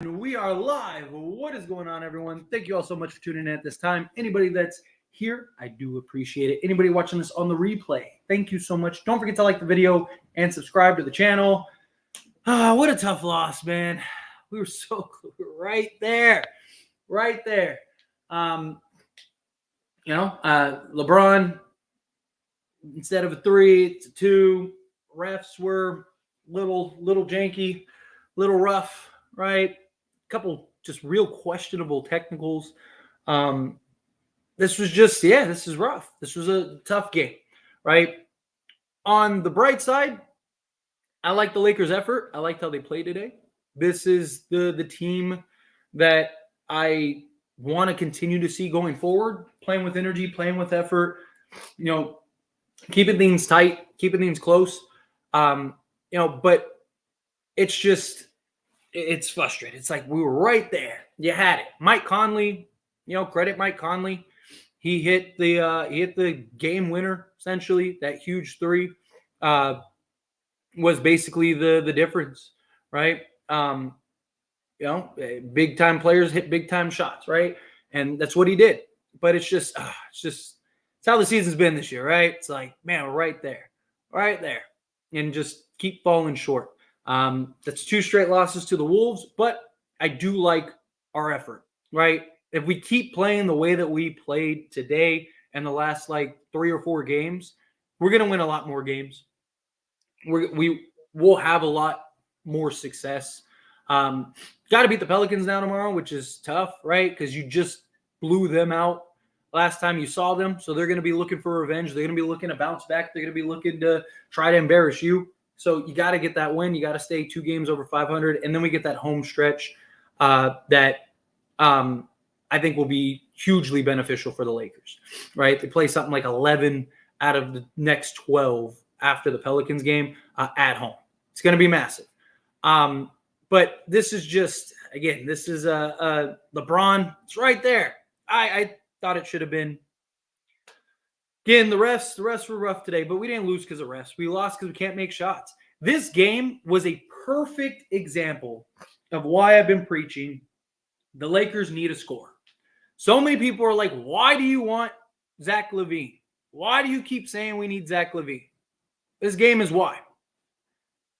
We are live. What is going on, everyone? Thank you all so much for tuning in at this time. Anybody that's here, I do appreciate it. Anybody watching this on the replay, thank you so much. Don't forget to like the video and subscribe to the channel. What a tough loss, man. We were so right there. LeBron, instead of a 3, it's a 2. Refs were little janky, little rough, right? Couple just real questionable technicals. This is rough. This was a tough game, right? On the bright side, I like the Lakers' effort. I liked how they played today. This is the team that I want to continue to see going forward, playing with energy, playing with effort, keeping things tight, keeping things close. But it's frustrating. It's like we were right there. You had it. Mike Conley, credit Mike Conley. He hit the game winner, essentially. That huge 3 was basically the difference, right? Big time players hit big time shots, right? And that's what he did. But it's how the season's been this year, right? It's like, man, we're right there, and just keep falling short. That's 2 straight losses to the Wolves, but I do like our effort, right? If we keep playing the way that we played today and the last 3 or 4 games, we're going to win a lot more games. We will have a lot more success. Got to beat the Pelicans now tomorrow, which is tough, right? Because you just blew them out last time you saw them. So they're going to be looking for revenge. They're going to be looking to bounce back. They're going to be looking to try to embarrass you. So you got to get that win. You got to stay 2 games over 500. And then we get that home stretch that I think will be hugely beneficial for the Lakers, right? They play something like 11 out of the next 12 after the Pelicans game at home. It's going to be massive. But this is just, again, this is LeBron. It's right there. I thought it should have been. Again, the refs were rough today, but we didn't lose because of refs. We lost because we can't make shots. This game was a perfect example of why I've been preaching the Lakers need a score. So many people are like, why do you want Zach LaVine? Why do you keep saying we need Zach LaVine? This game is why,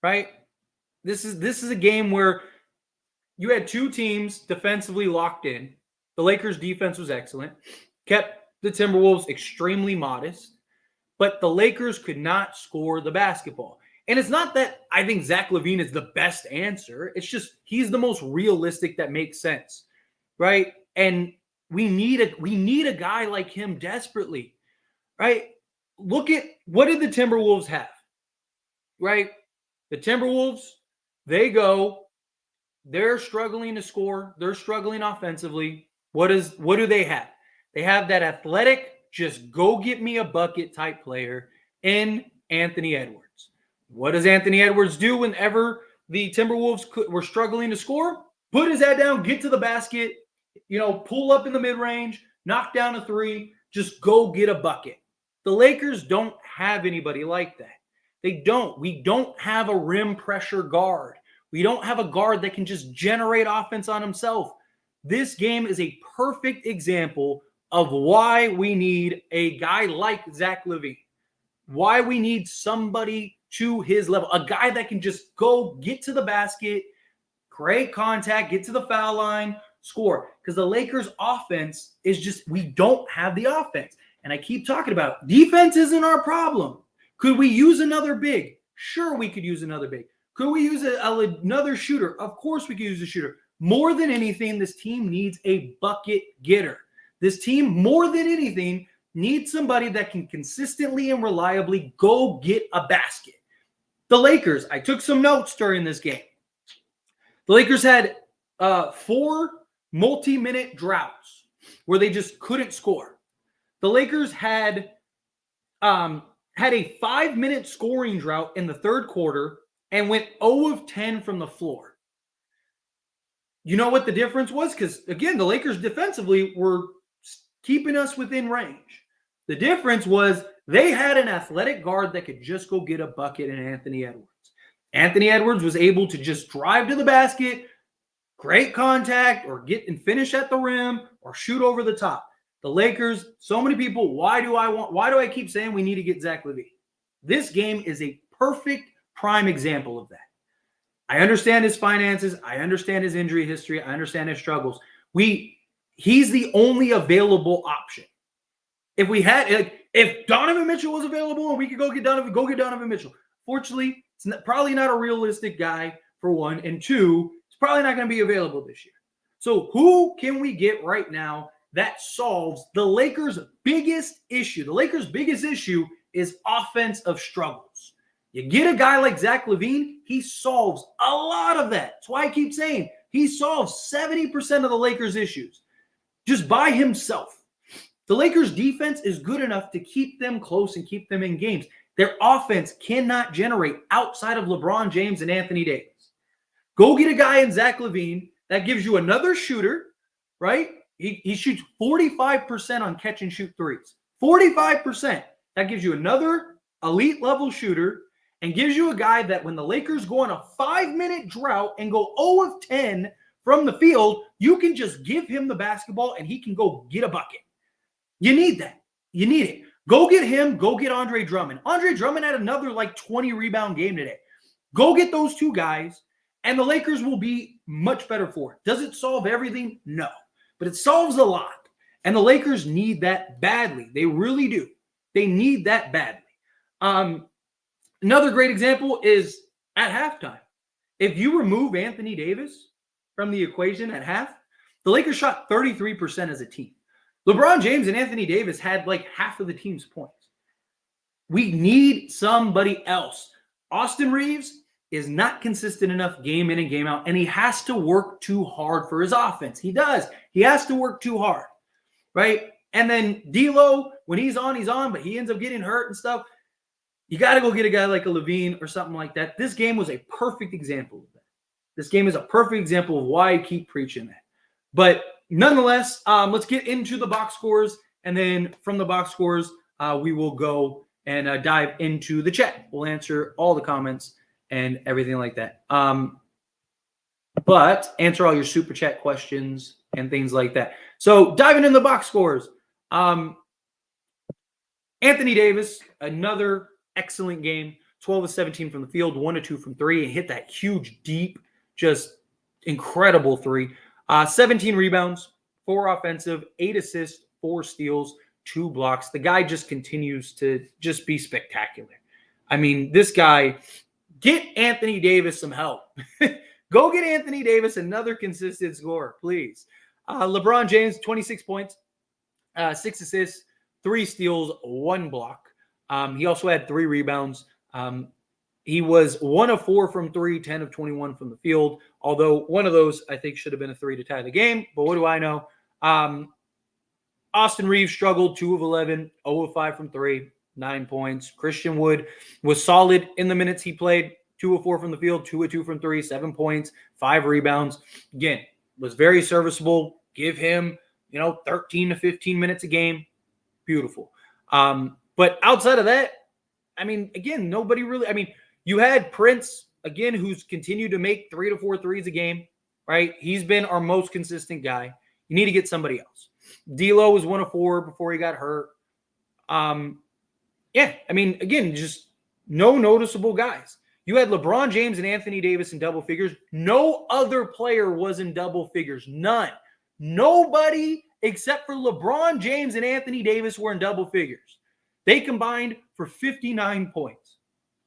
right? This is a game where you had 2 teams defensively locked in. The Lakers' defense was excellent, kept the Timberwolves extremely modest, but the Lakers could not score the basketball. And it's not that I think Zach LaVine is the best answer. It's just he's the most realistic that makes sense, right? And we need a guy like him desperately, right? Look at what did the Timberwolves have, right? The Timberwolves, they're struggling to score. They're struggling offensively. What do they have? They have that athletic, just go get me a bucket type player in Anthony Edwards. What does Anthony Edwards do whenever the Timberwolves were struggling to score? Put his head down, get to the basket, pull up in the mid-range, knock down a 3, just go get a bucket. The Lakers don't have anybody like that. They don't. We don't have a rim pressure guard. We don't have a guard that can just generate offense on himself. This game is a perfect example of why we need a guy like Zach LaVine, why we need somebody to his level, a guy that can just go get to the basket, create contact, get to the foul line, score. Because the Lakers' offense is just, we don't have the offense. And I keep talking about defense isn't our problem. Could we use another big? Sure, we could use another big. Could we use another shooter? Of course we could use a shooter. More than anything, this team needs a bucket getter. This team, more than anything, needs somebody that can consistently and reliably go get a basket. The Lakers, I took some notes during this game. The Lakers had 4 multi-minute droughts where they just couldn't score. The Lakers had a 5-minute scoring drought in the third quarter and went 0 of 10 from the floor. You know what the difference was? Because, again, the Lakers defensively were keeping us within range. The difference was they had an athletic guard that could just go get a bucket in Anthony Edwards. Anthony Edwards was able to just drive to the basket, great contact or get and finish at the rim or shoot over the top. The Lakers, so many people, why do I keep saying we need to get Zach LaVine? This game is a perfect prime example of that. I understand his finances. I understand his injury history. I understand his struggles. He's the only available option. If Donovan Mitchell was available and we could go get Donovan Mitchell. Fortunately, it's probably not a realistic guy, for one. And two, it's probably not going to be available this year. So who can we get right now that solves the Lakers' biggest issue? The Lakers' biggest issue is offensive struggles. You get a guy like Zach LaVine, he solves a lot of that. That's why I keep saying he solves 70% of the Lakers' issues just by himself. The Lakers' defense is good enough to keep them close and keep them in games. Their offense cannot generate outside of LeBron James and Anthony Davis. Go get a guy in Zach LaVine that gives you another shooter, right? He shoots 45% on catch and shoot threes. 45%. That gives you another elite level shooter and gives you a guy that when the Lakers go on a 5-minute drought and go 0 of 10 from the field, you can just give him the basketball and he can go get a bucket. You need that. You need it. Go get him. Go get Andre Drummond. Andre Drummond had another 20 rebound game today. Go get those two guys and the Lakers will be much better for it. Does it solve everything? No. But it solves a lot. And the Lakers need that badly. They really do. They need that badly. Another great example is at halftime. If you remove Anthony Davis from the equation at half, the Lakers shot 33% as a team. LeBron James and Anthony Davis had half of the team's points. We need somebody else. Austin Reeves is not consistent enough game in and game out, and he has to work too hard for his offense. He does. He has to work too hard, right? And then D'Lo, when he's on, but he ends up getting hurt and stuff. You got to go get a guy like a LaVine or something like that. This game was a perfect example of that. This game is a perfect example of why I keep preaching that. But nonetheless, let's get into the box scores, and then from the box scores, we will go and dive into the chat. We'll answer all the comments and everything like that. But answer all your super chat questions and things like that. So diving in the box scores. Anthony Davis, another excellent game. 12 of 17 from the field, 1 of 2 from 3, and hit that huge, deep, just incredible 3. 17 rebounds, 4 offensive, 8 assists, 4 steals, 2 blocks. The guy just continues to just be spectacular. I mean, this guy, get Anthony Davis some help. Go get Anthony Davis another consistent scorer, please. LeBron James, 26 points, 6 assists, 3 steals, 1 block. He also had 3 rebounds. He was 1 of 4 from 3, 10 of 21 from the field, although one of those I think should have been a 3 to tie the game, but what do I know? Austin Reeves struggled, 2 of 11, 0 of 5 from 3, 9 points. Christian Wood was solid in the minutes he played, 2 of 4 from the field, 2 of 2 from 3, 7 points, 5 rebounds. Again, was very serviceable. Give him, 13 to 15 minutes a game. Beautiful. But outside of that, I mean, again, nobody really, you had Prince, again, who's continued to make 3 to 4 threes a game, right? He's been our most consistent guy. You need to get somebody else. D'Lo was 1 of 4 before he got hurt. Again, just no noticeable guys. You had LeBron James and Anthony Davis in double figures. No other player was in double figures. None. Nobody except for LeBron James and Anthony Davis were in double figures. They combined for 59 points.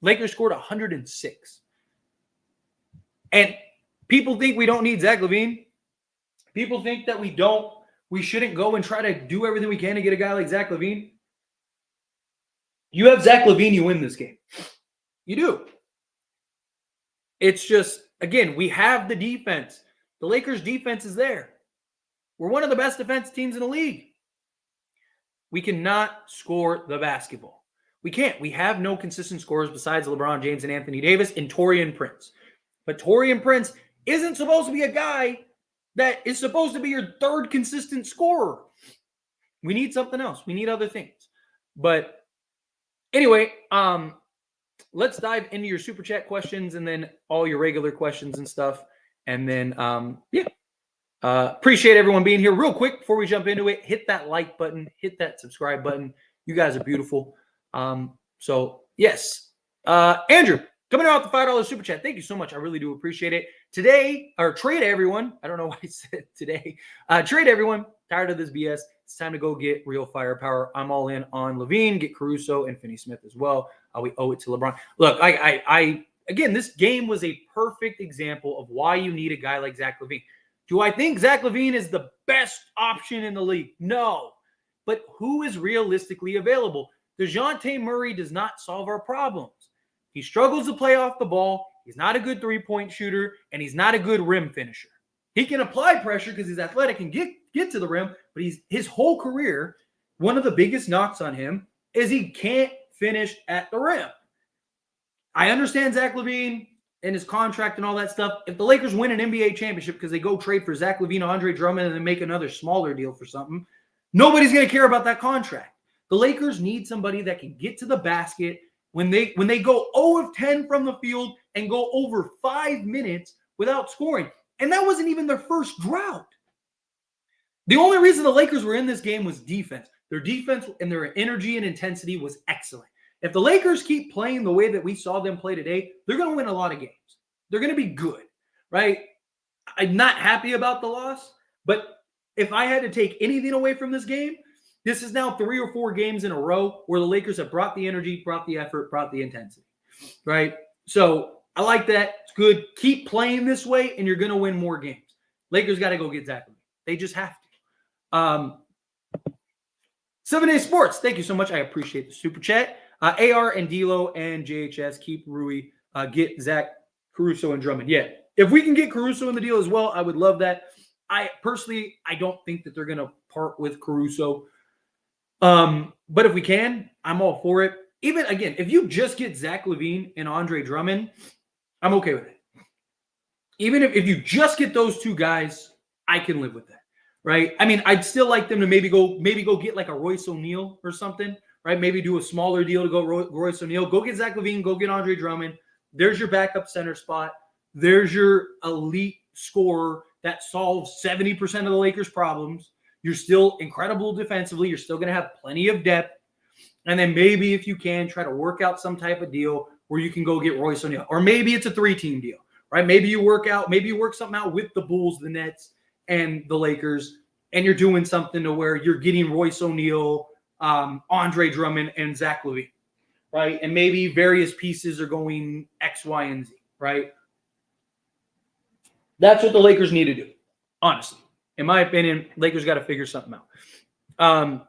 Lakers scored 106. And people think we don't need Zach LaVine. People think that we shouldn't go and try to do everything we can to get a guy like Zach LaVine. You have Zach LaVine, you win this game. You do. It's just, again, we have the defense. The Lakers' defense is there. We're one of the best defense teams in the league. We cannot score the basketball. We can't. We have no consistent scorers besides LeBron James and Anthony Davis and Taurean Prince. But Taurean Prince isn't supposed to be a guy that is supposed to be your third consistent scorer. We need something else. We need other things. But anyway, let's dive into your super chat questions and then all your regular questions and stuff. And then, appreciate everyone being here. Real quick before we jump into it, hit that like button, hit that subscribe button. You guys are beautiful. So yes, Andrew, coming out with the $5 super chat. Thank you so much. I really do appreciate it. Today, or trade everyone. I don't know why I said today. Trade everyone. Tired of this BS. It's time to go get real firepower. I'm all in on LaVine, get Caruso and Finney-Smith as well. We owe it to LeBron. Look, again, this game was a perfect example of why you need a guy like Zach LaVine. Do I think Zach LaVine is the best option in the league? No. But who is realistically available? DeJounte Murray does not solve our problems. He struggles to play off the ball. He's not a good three-point shooter, and he's not a good rim finisher. He can apply pressure because he's athletic and get to the rim, but his whole career, one of the biggest knocks on him is he can't finish at the rim. I understand Zach LaVine and his contract and all that stuff. If the Lakers win an NBA championship because they go trade for Zach LaVine, Andre Drummond, and then make another smaller deal for something, nobody's going to care about that contract. The Lakers need somebody that can get to the basket when they go 0 of 10 from the field and go over 5 minutes without scoring. And that wasn't even their first drought. The only reason the Lakers were in this game was defense. Their defense and their energy and intensity was excellent. If the Lakers keep playing the way that we saw them play today, they're going to win a lot of games. They're going to be good, right? I'm not happy about the loss, but if I had to take anything away from this game, this is now 3 or 4 games in a row where the Lakers have brought the energy, brought the effort, brought the intensity, right? So I like that. It's good. Keep playing this way, and you're going to win more games. Lakers got to go get Zach LaVine. They just have to. 7 Day Sports, thank you so much. I appreciate the super chat. AR and D'Lo and JHS, keep Rui, get Zach, Caruso, and Drummond. Yeah, if we can get Caruso in the deal as well, I would love that. I don't think that they're going to part with Caruso. But if we can, I'm all for it. Even, again, if you just get Zach LaVine and Andre Drummond, I'm okay with it. Even if you just get those two guys, I can live with that, right? I mean, I'd still like them to maybe go get like a Royce O'Neal or something, right? Maybe do a smaller deal to go Royce O'Neal. Go get Zach LaVine. Go get Andre Drummond. There's your backup center spot. There's your elite scorer that solves 70% of the Lakers' problems. You're still incredible defensively. You're still going to have plenty of depth. And then maybe if you can, try to work out some type of deal where you can go get Royce O'Neal. Or maybe it's a 3-team deal, right? Maybe you work something out with the Bulls, the Nets, and the Lakers, and you're doing something to where you're getting Royce O'Neal, Andre Drummond, and Zach LaVine, right? And maybe various pieces are going X, Y, and Z, right? That's what the Lakers need to do, honestly. In my opinion, Lakers got to figure something out.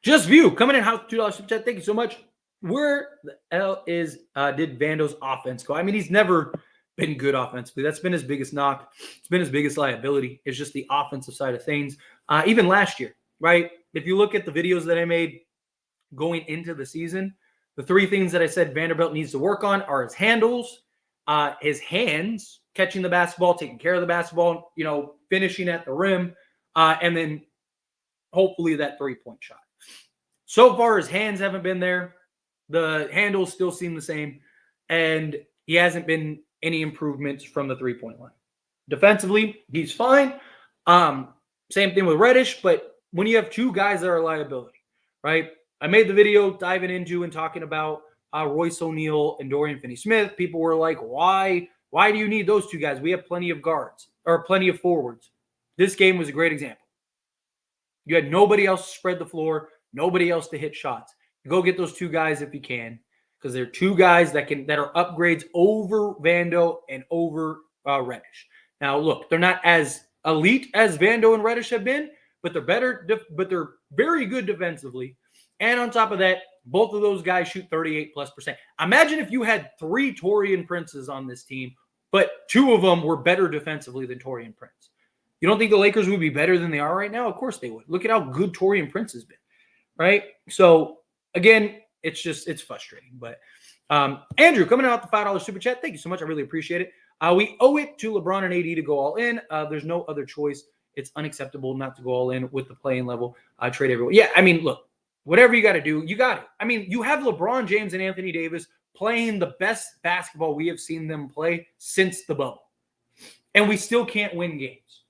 Just View coming in house $2 super chat. Thank you so much. Where the hell did Vando's offense go? I mean, he's never been good offensively. That's been his biggest knock. It's been his biggest liability. It's just the offensive side of things. Even last year, right? If you look at the videos that I made going into the season, the 3 things that I said Vanderbilt needs to work on are his handles, his hands, catching the basketball, taking care of the basketball, finishing at the rim, and then hopefully that 3-point shot. So far, his hands haven't been there. The handles still seem the same, and he hasn't been any improvements from the 3-point line. Defensively, he's fine. Same thing with Reddish, but when you have 2 guys that are a liability, right? I made the video diving into and talking about Royce O'Neal and Dorian Finney-Smith. People were like, why do you need those 2 guys? We have plenty of guards or plenty of forwards. This game was a great example. You had nobody else to spread the floor, nobody else to hit shots. Go get those 2 guys if you can, because they're 2 guys that are upgrades over Vando and over Reddish. Now, look, they're not as elite as Vando and Reddish have been, but they're better. But they're very good defensively. And on top of that, both of those guys shoot 38+%. Imagine if you had 3 Taurean Princes on this team, but 2 of them were better defensively than Taurean Prince. You don't think the Lakers would be better than they are right now? Of course they would. Look at how good Taurean Prince has been, right? So, again, it's frustrating. But Andrew, coming out the $5 super chat, thank you so much. I really appreciate it. We owe it to LeBron and AD to go all in. There's no other choice. It's unacceptable not to go all in with the playing level. Trade everyone. Yeah, I mean, look, whatever you got to do, you got it. I mean, you have LeBron James and Anthony Davis playing the best basketball we have seen them play since the bubble. And we still can't win games.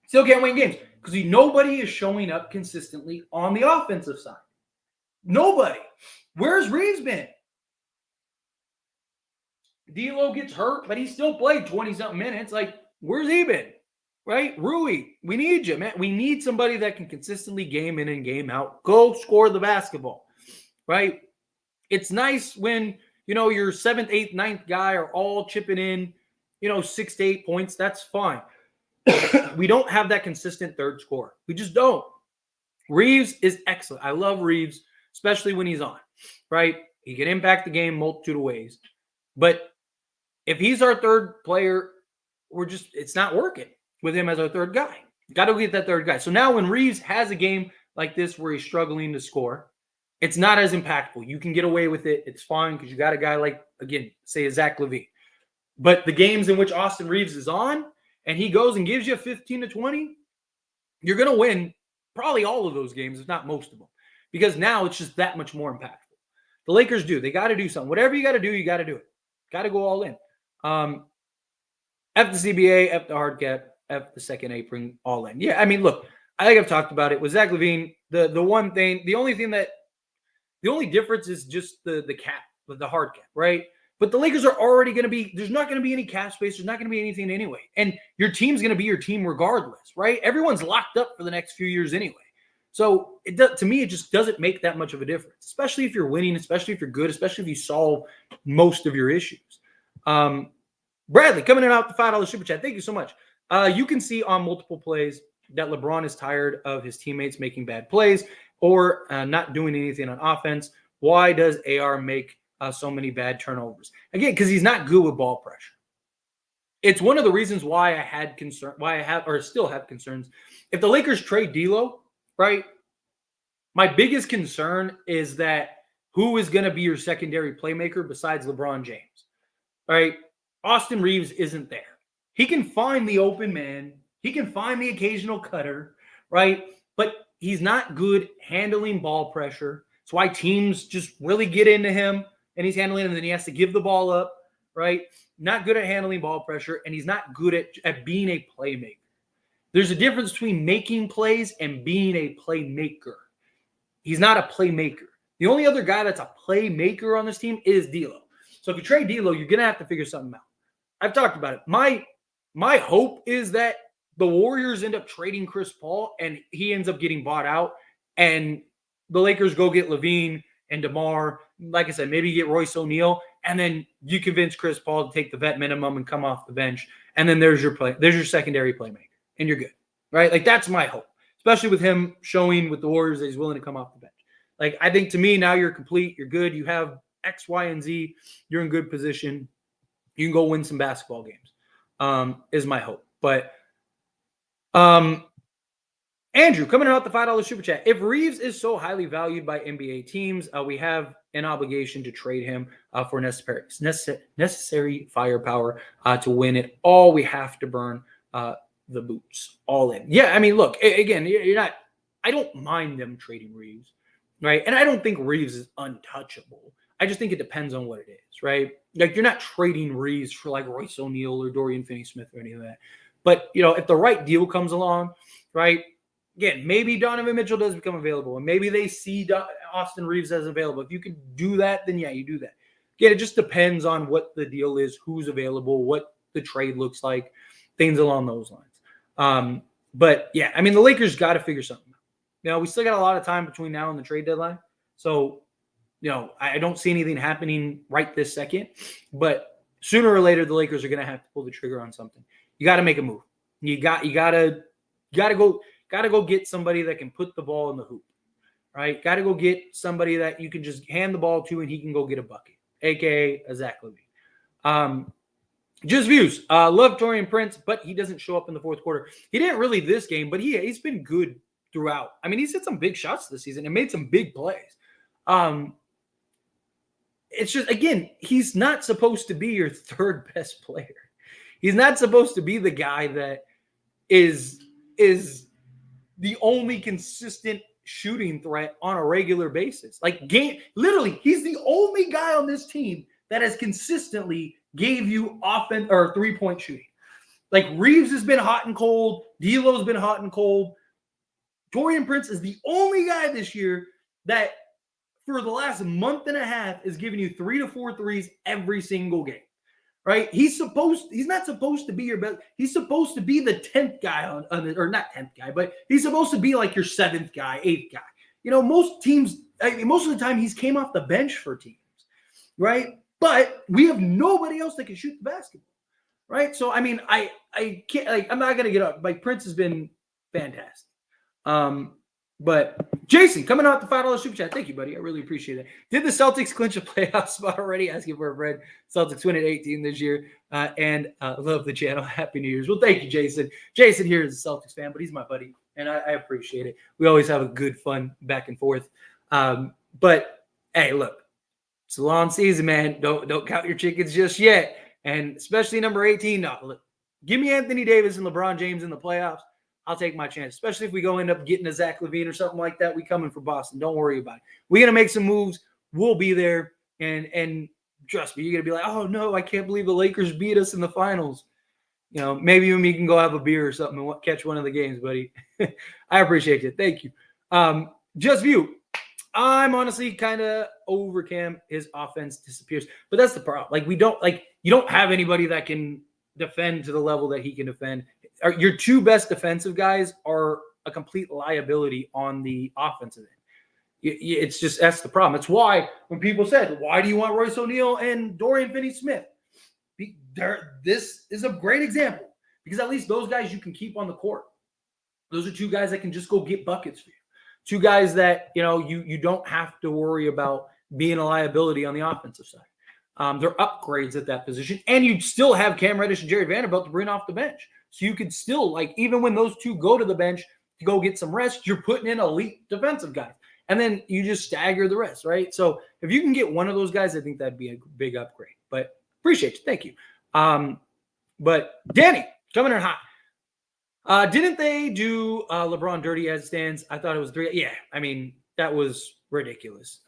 Still can't win games because nobody is showing up consistently on the offensive side. Nobody. Where's Reeves been? D'Lo gets hurt, but he still played 20-something minutes. Like, where's he been? Right? Rui, we need you, man. We need somebody that can consistently game in and game out. Go score the basketball. Right? It's nice when, your 7th, 8th, 9th guy are all chipping in, 6 to 8 points. That's fine. We don't have that consistent third scorer. We just don't. Reeves is excellent. I love Reeves, especially when he's on, right? He can impact the game multitude of ways. But if he's our third player, it's not working with him as our third guy. Got to get that third guy. So now when Reeves has a game like this where he's struggling to score, it's not as impactful. You can get away with it. It's fine because you got a guy like, again, say a Zach LaVine. But the games in which Austin Reeves is on and he goes and gives you 15 to 20, you're going to win probably all of those games, if not most of them, because now it's just that much more impactful. The Lakers They got to do something. Whatever you got to do, you got to do it. Got to go all in. F the CBA, F the hard cap, F the second apron, all in. Yeah, I mean, look, I think I've talked about it with Zach LaVine. The only difference is just the cap, the hard cap, right? But the Lakers are already going to be, there's not going to be any cap space. There's not going to be anything anyway. And your team's going to be your team regardless, right? Everyone's locked up for the next few years anyway. So to me, it just doesn't make that much of a difference, especially if you're winning, especially if you're good, especially if you solve most of your issues. Bradley coming in out the $5 super chat. Thank you so much. You can see on multiple plays that LeBron is tired of his teammates making bad plays or not doing anything on offense. Why does AR make so many bad turnovers? Again, because he's not good with ball pressure. It's one of the reasons why I still have concerns. If the Lakers trade D'Lo, right? My biggest concern is that who is going to be your secondary playmaker besides LeBron James, right? Austin Reeves isn't there. He can find the open man. He can find the occasional cutter, right? But he's not good handling ball pressure. That's why teams just really get into him and he's handling it, and then he has to give the ball up, right? Not good at handling ball pressure, and he's not good at being a playmaker. There's a difference between making plays and being a playmaker. He's not a playmaker. The only other guy that's a playmaker on this team is D'Lo. So if you trade D'Lo, you're going to have to figure something out. I've talked about it. My hope is that the Warriors end up trading Chris Paul and he ends up getting bought out, and the Lakers go get LaVine and DeMar. Like I said, maybe you get Royce O'Neal, and then you convince Chris Paul to take the vet minimum and come off the bench, and then there's your secondary playmaker, and you're good, right? Like, that's my hope, especially with him showing with the Warriors that he's willing to come off the bench. Like, I think to me now you're complete, you're good, you have X, Y, and Z, you're in good position, you can go win some basketball games, is my hope. But Andrew, coming out the $5 super chat. If Reeves is so highly valued by NBA teams, we have an obligation to trade him for necessary firepower to win it all. We have to burn the boots all in. Yeah, I mean, look, again, you're not. I don't mind them trading Reeves, right? And I don't think Reeves is untouchable. I just think it depends on what it is, right? Like, you're not trading Reeves for like Royce O'Neal or Dorian Finney-Smith or any of that. But, if the right deal comes along, right? Again, maybe Donovan Mitchell does become available, and maybe they see Austin Reeves as available. If you can do that, then yeah, you do that. Again, it just depends on what the deal is, who's available, what the trade looks like, things along those lines. But yeah, I mean, the Lakers got to figure something out. We still got a lot of time between now and the trade deadline. So, I don't see anything happening right this second, but sooner or later, the Lakers are going to have to pull the trigger on something. You got to make a move. You got to go get somebody that can put the ball in the hoop, right? Got to go get somebody that you can just hand the ball to and he can go get a bucket, a.k.a. a Zach LaVine. Just views. Love Torian Prince, but he doesn't show up in the fourth quarter. He didn't really this game, but he's been good throughout. I mean, he's hit some big shots this season and made some big plays. It's just, again, he's not supposed to be your third best player. He's not supposed to be the guy that is the only consistent shooting threat on a regular basis. Literally, he's the only guy on this team that has consistently gave you offense or 3-point shooting. Like Reeves has been hot and cold. D'Lo's been hot and cold. Taurean Prince is the only guy this year that for the last month and a half is giving you 3 to 4 threes every single game. Right? He's not supposed to be your best. He's supposed to be the 10th guy or not 10th guy, but he's supposed to be like your 7th guy, 8th guy. Most teams, most of the time he's came off the bench for teams, right? But we have nobody else that can shoot the basketball, right? So, I can't, I'm not going to get up. Prince has been fantastic. But Jason, coming out the $5 super chat. Thank you, buddy. I really appreciate it. Did the Celtics clinch a playoff spot already? Asking for a friend. Celtics win at 18 this year. And love the channel. Happy New Year's. Well, thank you, Jason. Jason here is a Celtics fan, but he's my buddy. And I appreciate it. We always have a good, fun back and forth. But hey, look, it's a long season, man. Don't count your chickens just yet. And especially number 18. No, look, give me Anthony Davis and LeBron James in the playoffs. I'll take my chance, especially if we go end up getting a Zach LaVine or something like that. We coming for Boston. Don't worry about it. We're going to make some moves. We'll be there. And trust me, you're going to be like, oh, no, I can't believe the Lakers beat us in the finals. Maybe we can go have a beer or something and catch one of the games, buddy. I appreciate you. Thank you. Just View. I'm honestly kind of over Cam. His offense disappears. But that's the problem. You don't have anybody that can defend to the level that he can defend. Your two best defensive guys are a complete liability on the offensive end. It's just, that's the problem. It's why when people said, why do you want Royce O'Neal and Dorian Finney-Smith? This is a great example because at least those guys you can keep on the court. Those are two guys that can just go get buckets for you. Two guys that, you don't have to worry about being a liability on the offensive side. They're upgrades at that position. And you still have Cam Reddish and Jerry Vanderbilt to bring off the bench. So you could still, even when those two go to the bench to go get some rest, you're putting in elite defensive guys. And then you just stagger the rest, right? So if you can get one of those guys, I think that'd be a big upgrade. But appreciate you. Thank you. But Danny, coming in hot. Didn't they do LeBron dirty as it stands? I thought it was 3. Yeah, that was ridiculous.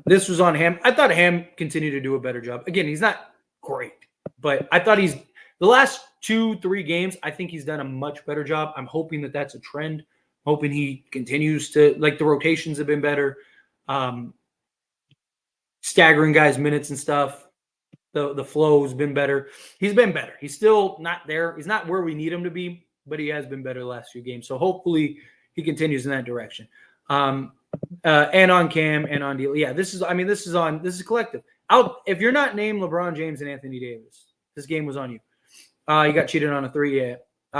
This was on Ham. I thought Ham continued to do a better job. Again, he's not great, but I thought the last 2-3 games, I think he's done a much better job. I'm hoping that that's a trend. Hoping he continues to, the rotations have been better. Staggering guys' minutes and stuff. The flow has been better. He's been better. He's still not there. He's not where we need him to be, but he has been better the last few games. So hopefully he continues in that direction. And on Cam and on Deal. Yeah, this is collective. If you're not named LeBron James and Anthony Davis, this game was on you. You got cheated on a 3. Yeah.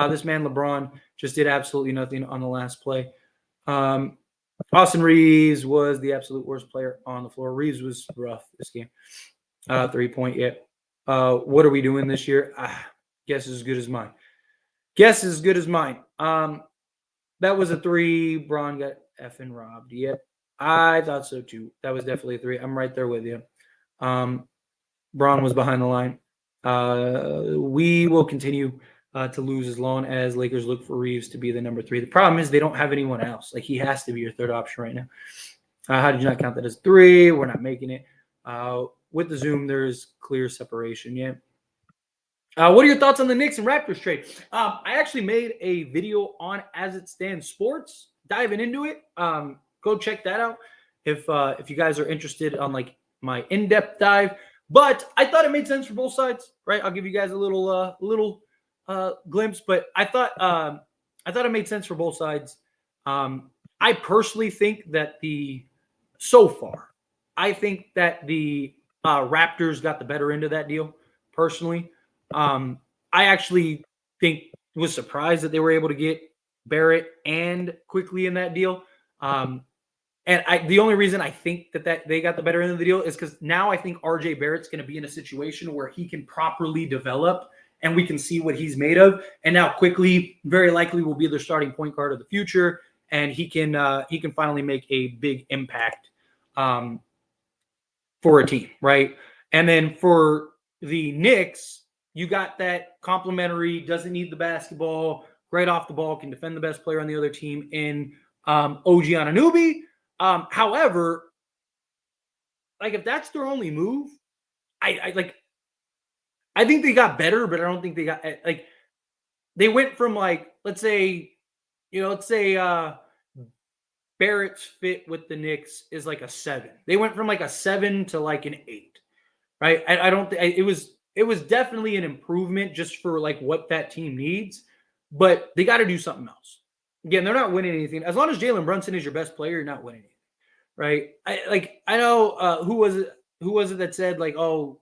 This man, LeBron, just did absolutely nothing on the last play. Austin Reeves was the absolute worst player on the floor. Reeves was rough this game. 3-point, yeah. What are we doing this year? Guess as good as mine. That was a 3. Braun got effing robbed. Yep. I thought so too. That was definitely a 3. I'm right there with you. Braun was behind the line. We will continue to lose as long as Lakers look for Reeves to be the number 3. The problem is they don't have anyone else. He has to be your third option right now. How did you not count that as 3? We're not making it. With the Zoom, there's clear separation. Yeah. What are your thoughts on the Knicks and Raptors trade? I actually made a video on As It Stands Sports, diving into it. Go check that out if you guys are interested on my in-depth dive. But I thought it made sense for both sides, right? I'll give you guys a little glimpse, but I thought it made sense for both sides. I personally think that the Raptors got the better end of that deal. Personally, I actually was surprised that they were able to get Barrett and quickly in that deal. And the only reason I think that they got the better end of the deal is because now I think RJ Barrett's going to be in a situation where he can properly develop and we can see what he's made of. And now quickly, very likely, will be their starting point guard of the future, and he can finally make a big impact for a team, right? And then for the Knicks, you got that complimentary, doesn't need the basketball, great off the ball, can defend the best player on the other team in OG Anunoby. However, if that's their only move, I I think they got better, but I don't think they got like they went from like let's say Barrett's fit with the Knicks is like a 7. They went from like a 7 to like an 8, right? I don't think it was definitely an improvement just for like what that team needs, but they got to do something else. Again, they're not winning anything. As long as Jalen Brunson is your best player, you're not winning anything, right? I know who was it that said like, oh,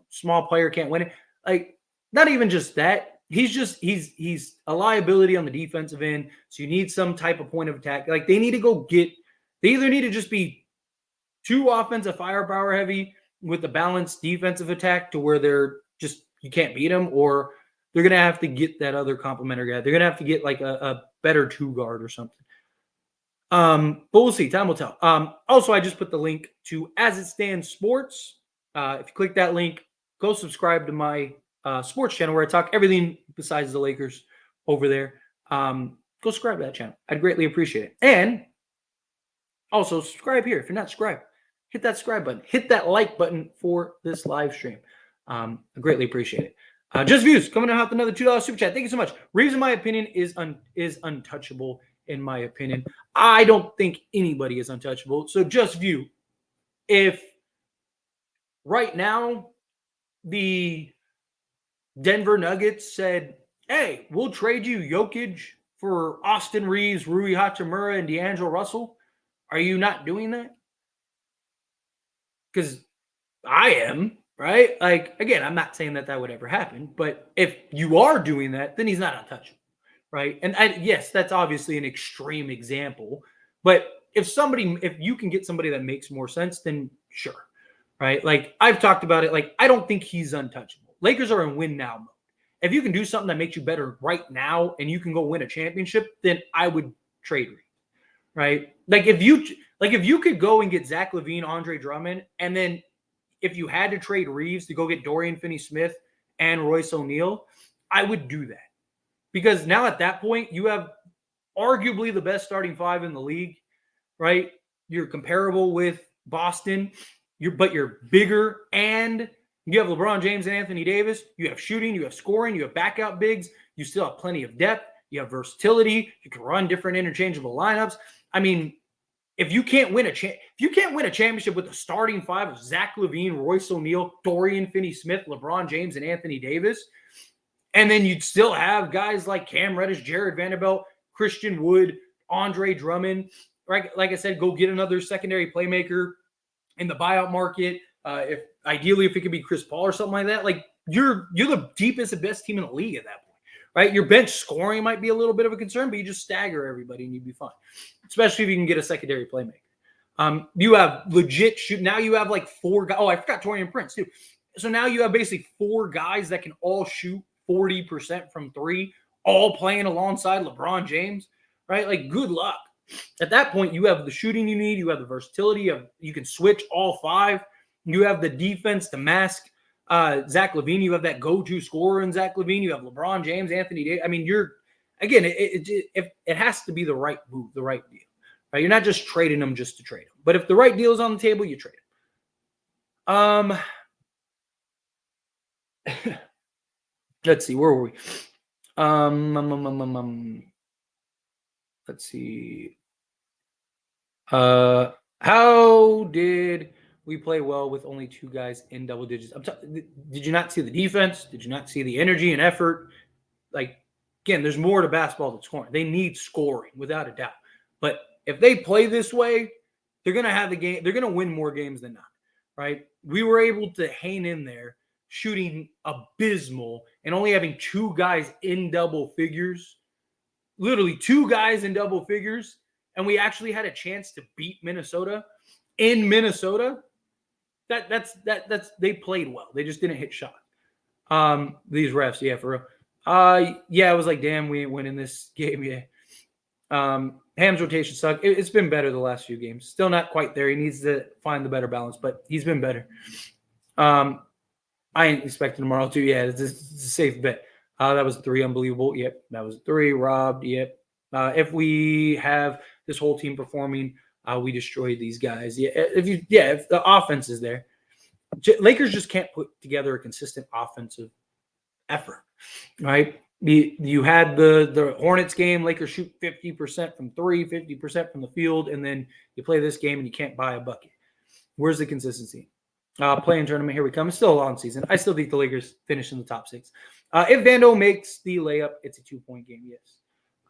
small player can't win it. Like, not even just that. He's a liability on the defensive end. So you need some type of point of attack. Like they either need to just be too offensive firepower heavy with a balanced defensive attack to where you can't beat them, or they're gonna have to get that other complementary guy. They're gonna have to get like a better 2 guard or something. But we'll see. Time will tell. Also, I just put the link to As It Stands Sports. If you click that link, go subscribe to my sports channel where I talk everything besides the Lakers over there. Go subscribe to that channel. I'd greatly appreciate it. And also subscribe here. If you're not subscribed, hit that subscribe button. Hit that like button for this live stream. I greatly appreciate it. Just Views coming out with another $2 super chat. Thank you so much. Reason my opinion is untouchable. In my opinion, I don't think anybody is untouchable. So Just View, if right now the Denver Nuggets said, hey, we'll trade you Jokic for Austin Reeves, Rui Hachimura, and D'Angelo Russell, are you not doing that? Because I am, right? Like, again, I'm not saying that would ever happen, but if you are doing that, then he's not untouchable. Right. And yes, that's obviously an extreme example. But if you can get somebody that makes more sense, then sure. Right. Like I've talked about it. Like, I don't think he's untouchable. Lakers are in win now mode. If you can do something that makes you better right now and you can go win a championship, then I would trade Reeves. Right. Like if you could go and get Zach LaVine, Andre Drummond, and then if you had to trade Reeves to go get Dorian Finney-Smith and Royce O'Neal, I would do that. Because now at that point, you have arguably the best starting 5 in the league, right? You're comparable with Boston, but you're bigger, and you have LeBron James and Anthony Davis. You have shooting, you have scoring, you have backout bigs. You still have plenty of depth. You have versatility. You can run different interchangeable lineups. I mean, if you can't win a championship with the starting 5 of Zach LaVine, Royce O'Neal, Dorian Finney-Smith, LeBron James, and Anthony Davis, and then you'd still have guys like Cam Reddish, Jared Vanderbilt, Christian Wood, Andre Drummond. Right? Like I said, go get another secondary playmaker in the buyout market. If it could be Chris Paul or something like that. Like you're the deepest and best team in the league at that point. Right? Your bench scoring might be a little bit of a concern, but you just stagger everybody and you'd be fine. Especially if you can get a secondary playmaker. You have legit shoot. Now you have like 4 guys. Oh, I forgot Taurean Prince too. So now you have basically 4 guys that can all shoot 40% from 3, all playing alongside LeBron James, right? Like, good luck. At that point, you have the shooting you need. You have the versatility you can switch all 5. You have the defense to mask Zach LaVine. You have that go-to scorer in Zach LaVine. You have LeBron James, Anthony Davis. I mean, it has to be the right move, the right deal, right? You're not just trading them just to trade them. But if the right deal is on the table, you trade them. Let's see, where were we? Let's see. How did we play well with only 2 guys in double digits? Did you not see the defense? Did you not see the energy and effort? Like, again, there's more to basketball than scoring. They need scoring, without a doubt. But if they play this way, they're going to have the game. They're going to win more games than not, right? We were able to hang in there, shooting abysmal, and only having 2 guys in double figures, literally 2 guys in double figures, and we actually had a chance to beat Minnesota in Minnesota. That's they played well. They just didn't hit shot. These refs, yeah, for real. Yeah, I was like, damn, we ain't winning this game. Yeah. Ham's rotation sucked. It's been better the last few games. Still not quite there. He needs to find the better balance, but he's been better. I ain't expecting tomorrow too. Yeah, it's a safe bet. That was 3 unbelievable. Yep, that was 3 robbed. Yep. If we have this whole team performing, we destroyed these guys. Yeah, if the offense is there. Lakers just can't put together a consistent offensive effort, right? You had the Hornets game. Lakers shoot 50% from three, 50% from the field, and then you play this game and you can't buy a bucket. Where's the consistency? Playing tournament, here we come. It's still a long season. I still think the Lakers finish in the top six. If Vando makes the layup, it's a 2-point game. Yes,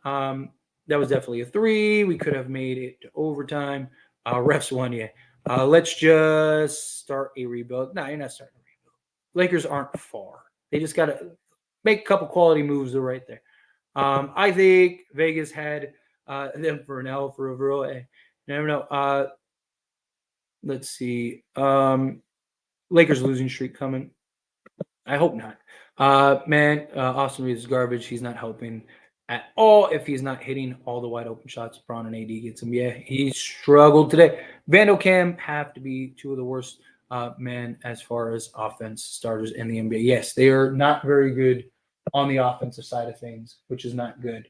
that was definitely a three. We could have made it to overtime. Refs won. Yeah. Let's just start a rebuild. No, you're not starting a rebuild. Lakers aren't far. They just got to make a couple quality moves. They're right there. I think Vegas had them for an L for overall. You never know. Let's see. Lakers losing streak coming. I hope not. Man, Austin Reeves is garbage. He's not helping at all if he's not hitting all the wide open shots Braun and AD gets him. Yeah, he struggled today. Vando Cam have to be two of the worst men as far as offense starters in the NBA. Yes, they are not very good on the offensive side of things, which is not good.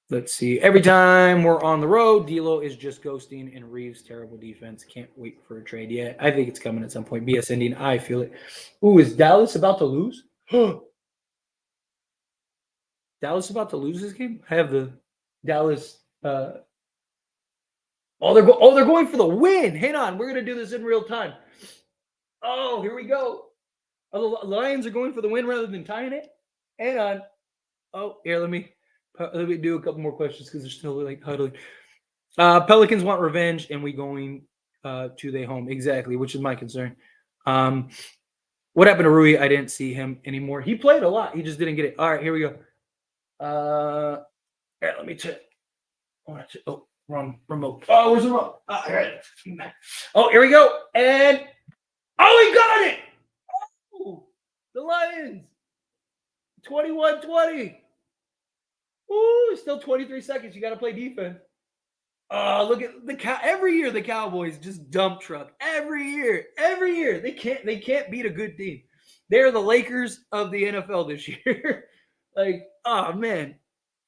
Let's see. Every time we're on the road, D'Lo is just ghosting, and Reeves terrible defense. Can't wait for a trade yet. I think it's coming at some point. BS ending. I feel it. Ooh, is Dallas about to lose? Dallas about to lose this game? I have the Dallas. They're going for the win. Hang on, we're gonna do this in real time. Oh, here we go. Oh, the Lions are going for the win rather than tying it. Hang on. Oh, here, let me do a couple more questions because they're still like huddling. Pelicans want revenge, and we going to their home exactly, which is my concern. What happened to Rui? I didn't see him anymore. He played a lot. He just didn't get it. All right, here we go. Here, let me check. Oh, wrong remote. Oh, where's the remote? Oh, here we go. And he got it. Oh, the Lions. 21-20. Ooh, still 23 seconds. You got to play defense. Look at the every year the Cowboys just dump truck. Every year they can't beat a good team. They're the Lakers of the NFL this year. Like, oh man,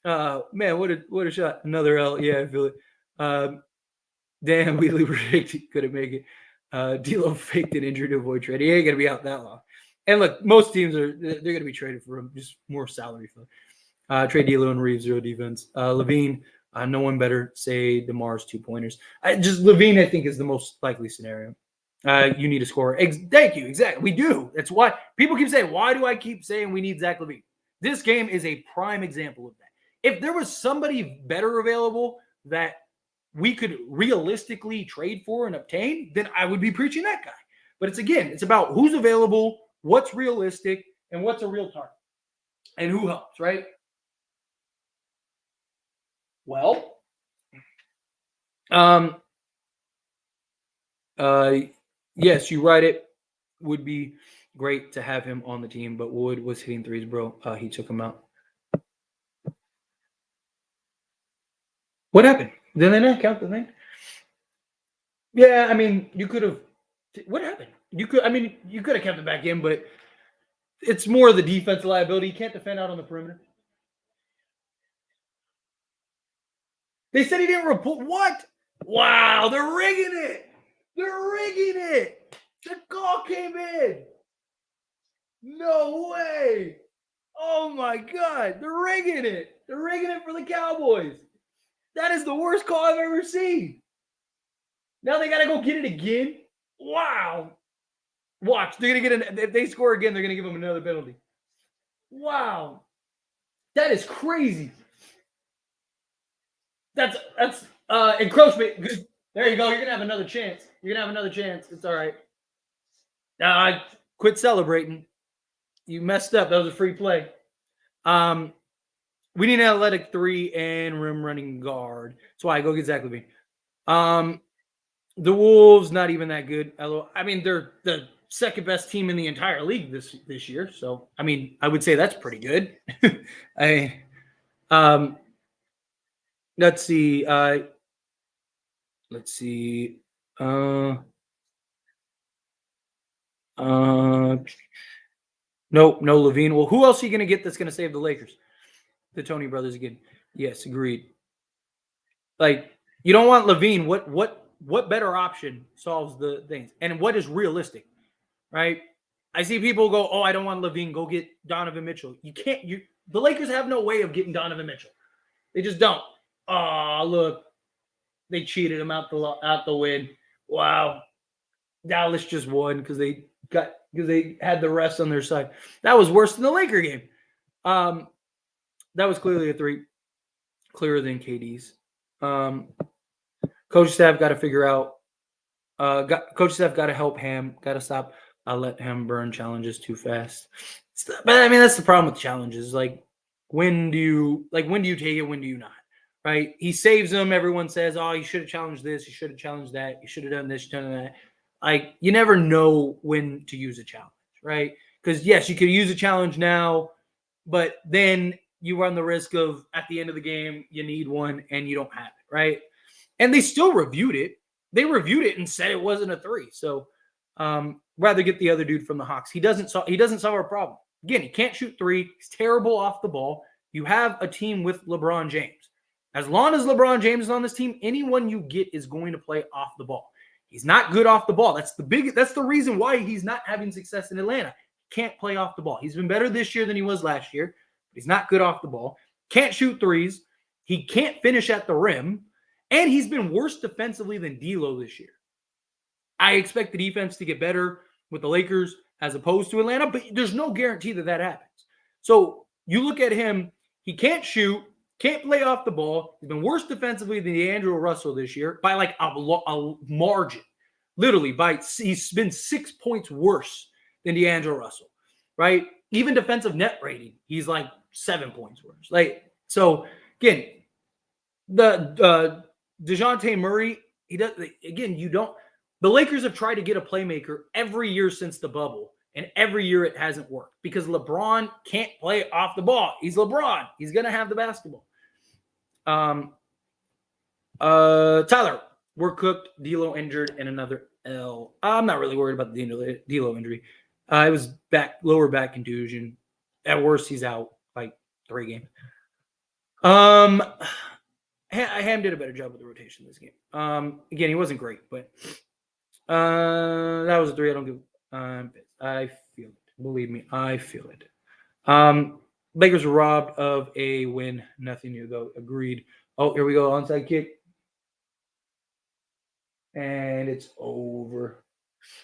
what a shot! Another L. Yeah, I feel it. Damn, Wheatley predicted couldn't make it. D'Lo faked an injury to avoid trade. He ain't gonna be out that long. And look, most teams they're gonna be traded for him, just more salary for. Trade D'Lo and Reeves, zero defense. LaVine. No one better say DeMar's 2-pointers. LaVine, I think, is the most likely scenario. You need a scorer. Thank you. Exactly. We do. That's why people keep saying, why do I keep saying we need Zach LaVine? This game is a prime example of that. If there was somebody better available that we could realistically trade for and obtain, then I would be preaching that guy. But it's about who's available, what's realistic, and what's a real target, and who helps, right? Well, yes, you write it. Would be great to have him on the team, but Wood was hitting threes, bro. He took him out. What happened? Did they not count the thing? Yeah, I mean, you could have. What happened? You could have kept it back in, but it's more the defense liability. You can't defend out on the perimeter. They said he didn't report. What? Wow, they're rigging it. They're rigging it. The call came in. No way. Oh my God. They're rigging it. They're rigging it for the Cowboys. That is the worst call I've ever seen. Now they got to go get it again. Wow. Watch. They're going to get if they score again, they're going to give them another penalty. Wow. That is crazy. That's encroachment. There you go. You're going to have another chance. It's all right. I quit celebrating. You messed up. That was a free play. We need an athletic 3 and rim running guard. That's why I go get Zach LaVine. The Wolves, not even that good. I mean, they're the second best team in the entire league this year. So, I mean, I would say that's pretty good. Let's see. No LaVine. Well, who else are you going to get that's going to save the Lakers? The Tony brothers again. Yes, agreed. Like, you don't want LaVine. What what better option solves the things and what is realistic, right? I see people go, oh, I don't want LaVine. Go get Donovan Mitchell. You can't. The Lakers have no way of getting Donovan Mitchell. They just don't. Oh, look, they cheated him out the win. Wow, Dallas just won because they had the refs on their side. That was worse than the Laker game. That was clearly a three, clearer than KD's. Coach staff got to figure out. Coach staff got to help Ham. Got to stop. Let him burn challenges too fast. But I mean, that's the problem with challenges. Like, when do you take it? When do you not? Right? He saves them. Everyone says, "Oh, you should have challenged this. You should have challenged that. You should have done this. You done that." Like, you never know when to use a challenge, right? Because yes, you could use a challenge now, but then you run the risk of at the end of the game you need one and you don't have it, right? And they still reviewed it. They reviewed it and said it wasn't a three. So rather get the other dude from the Hawks. He doesn't solve our problem. Again, he can't shoot three. He's terrible off the ball. You have a team with LeBron James. As long as LeBron James is on this team, anyone you get is going to play off the ball. He's not good off the ball. That's the reason why he's not having success in Atlanta. He can't play off the ball. He's been better this year than he was last year, but he's not good off the ball. Can't shoot threes. He can't finish at the rim. And he's been worse defensively than D'Lo this year. I expect the defense to get better with the Lakers as opposed to Atlanta, but there's no guarantee that happens. So you look at him, he can't shoot, can't play off the ball. He's been worse defensively than D'Angelo Russell this year by like a margin. Literally, he's been 6 points worse than D'Angelo Russell, right? Even defensive net rating, he's like 7 points worse. Like, so again, the DeJounte Murray, he does again. The Lakers have tried to get a playmaker every year since the bubble, and every year it hasn't worked because LeBron can't play off the ball. He's LeBron. He's gonna have the basketball. Tyler, we're cooked. D'Lo injured and another L. I'm not really worried about the D'Lo injury. It was lower back contusion. At worst, he's out like 3 games. Ham did a better job with the rotation this game. Again, he wasn't great, but that was a 3. I don't give. I feel it. Believe me, I feel it. Lakers were robbed of a win. Nothing new though. Agreed. Oh, here we go. Onside kick, and it's over.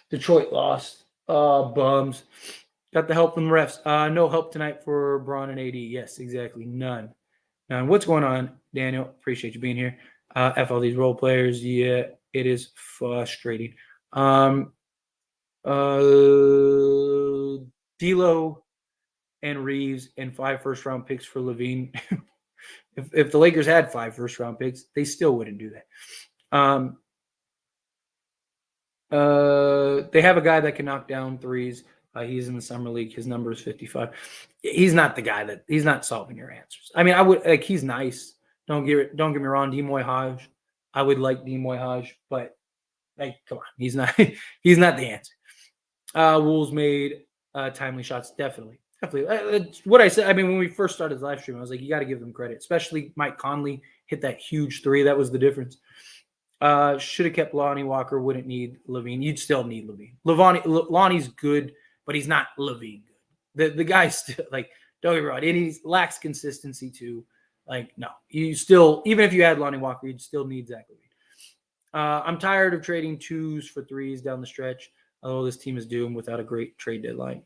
Detroit lost. Bums. Got the help from the refs. No help tonight for Braun and AD. Yes, exactly. None. Now, what's going on, Daniel? Appreciate you being here. F all these role players. Yeah, it is frustrating. D'Lo and Reeves and 5 first-round picks for LaVine. if the Lakers had 5 first-round picks, they still wouldn't do that. They have a guy that can knock down threes. He's in the summer league. His number is 55. He's not the guy he's not solving your answers. I mean, I would like he's nice. Don't get me wrong. Demoy Hodge, I would like Demoy Hodge, but like, come on, he's not the answer. Wolves made timely shots, definitely. It's what I said. I mean, when we first started the live stream, I was like, you got to give them credit, especially Mike Conley hit that huge 3. That was the difference. Should have kept Lonnie Walker. Wouldn't need LaVine. You'd still need LaVine. Lonnie's good, but he's not LaVine good. The guy's still like, don't get me wrong, and he lacks consistency too. Like, no, you still, even if you had Lonnie Walker, you'd still need Zach LaVine. I'm tired of trading 2s for 3s down the stretch. Although this team is doomed without a great trade deadline.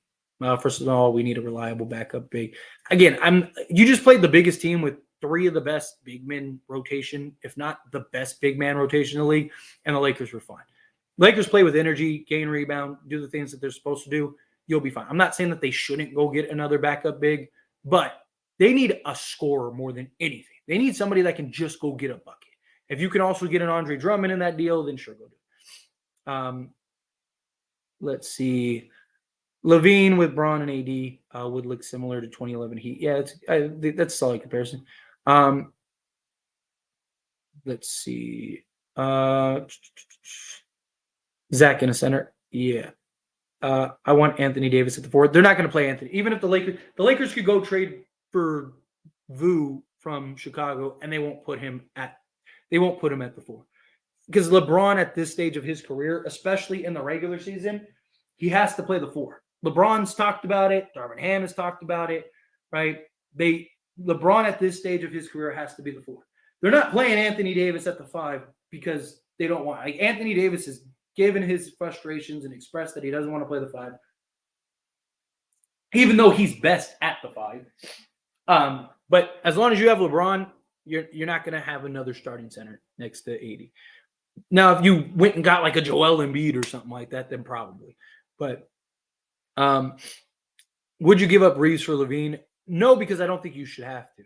First of all, we need a reliable backup big. Again, you just played the biggest team with 3 of the best big men rotation, if not the best big man rotation in the league, and the Lakers were fine. Lakers play with energy, gain rebound, do the things that they're supposed to do. You'll be fine. I'm not saying that they shouldn't go get another backup big, but they need a scorer more than anything. They need somebody that can just go get a bucket. If you can also get an Andre Drummond in that deal, then sure, go do it. Let's see. LaVine with Braun and AD would look similar to 2011 Heat. Yeah, that's a solid comparison. Let's see. Zach in a center. Yeah. I want Anthony Davis at the 4. They're not going to play Anthony. Even if the Lakers could go trade for Vu from Chicago, and they won't put him at the 4. because LeBron at this stage of his career, especially in the regular season, he has to play the 4. LeBron's talked about it. Darvin Ham has talked about it, right? LeBron at this stage of his career has to be the 4. They're not playing Anthony Davis at the 5 because they don't want. Like, Anthony Davis has given his frustrations and expressed that he doesn't want to play the 5, even though he's best at the 5. But as long as you have LeBron, you're not going to have another starting center next to 80. Now, if you went and got like a Joel Embiid or something like that, then probably. But would you give up Reeves for LaVine? No, because I don't think you should have to.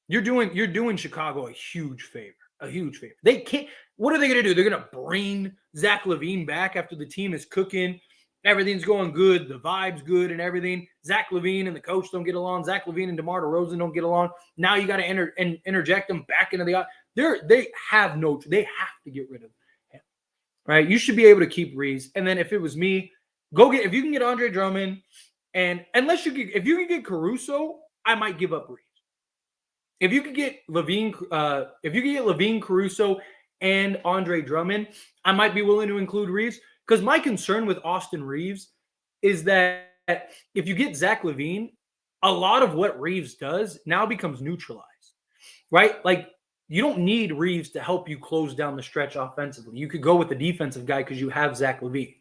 You're doing Chicago a huge favor. A huge favor. They can't. What are they going to do? They're going to bring Zach LaVine back after the team is cooking. Everything's going good. The vibe's good and everything. Zach LaVine and the coach don't get along. Zach LaVine and DeMar DeRozan don't get along. Now you got to interject them back into the. They have to get rid of him, right? You should be able to keep Reeves. And then if it was me, if you can get Andre Drummond, and if you can get Caruso, I might give up Reeves. If you could get LaVine, Caruso, and Andre Drummond, I might be willing to include Reeves. Because my concern with Austin Reeves is that if you get Zach LaVine, a lot of what Reeves does now becomes neutralized, right? Like, you don't need Reeves to help you close down the stretch offensively. You could go with the defensive guy because you have Zach LaVine,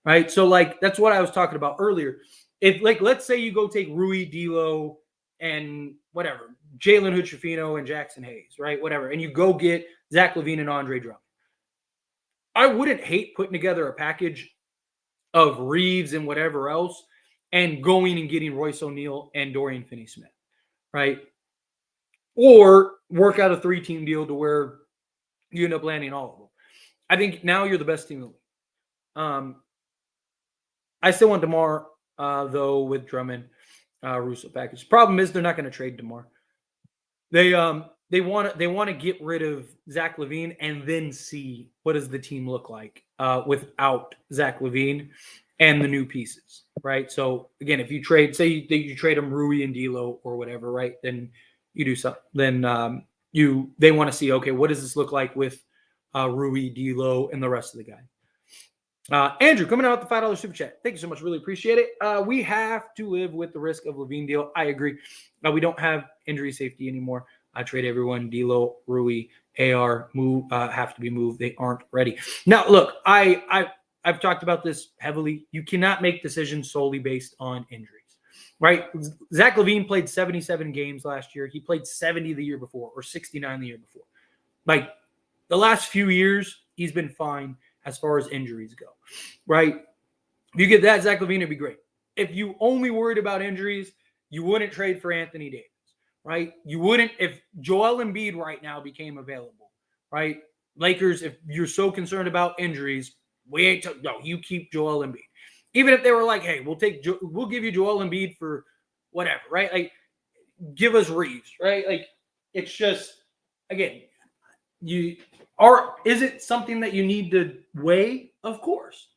right? So, like, that's what I was talking about earlier. If, like, let's say you go take Rui, D'Lo, and whatever, Jalen Hood-Schifino and Jackson Hayes, right? Whatever. And you go get Zach LaVine and Andre Drummond. I wouldn't hate putting together a package of Reeves and whatever else and going and getting Royce O'Neal and Dorian Finney-Smith, right? Or work out a 3-team deal to where you end up landing all of them. I think now you're the best team in the league. I still want DeMar, though, with Drummond, Russo package. Problem is they're not going to trade DeMar. They want to get rid of Zach LaVine and then see what does the team look like without Zach LaVine and the new pieces, right? So again, if you trade, say you trade them Rui and D'Lo or whatever, right? Then you do something. Then they want to see, okay, what does this look like with Rui, D'Lo, and the rest of the guy. Andrew, coming out with the $5 super chat. Thank you so much. Really appreciate it. We have to live with the risk of LaVine deal. I agree. We don't have injury safety anymore. I trade everyone. D'Lo, Rui, AR have to be moved. They aren't ready. Now, look, I've talked about this heavily. You cannot make decisions solely based on injuries, right? Zach LaVine played 77 games last year. He played 70 the year before or 69 the year before. Like, the last few years, he's been fine as far as injuries go, right? If you get that, Zach LaVine, it'd be great. If you only worried about injuries, you wouldn't trade for Anthony Davis. Right? You wouldn't if Joel Embiid right now became available, right? Lakers, if you're so concerned about injuries, you keep Joel Embiid. Even if they were like, hey, we'll give you Joel Embiid for whatever, right? Like, give us Reeves, right? Like, it's just, again, is it something that you need to weigh? Of course,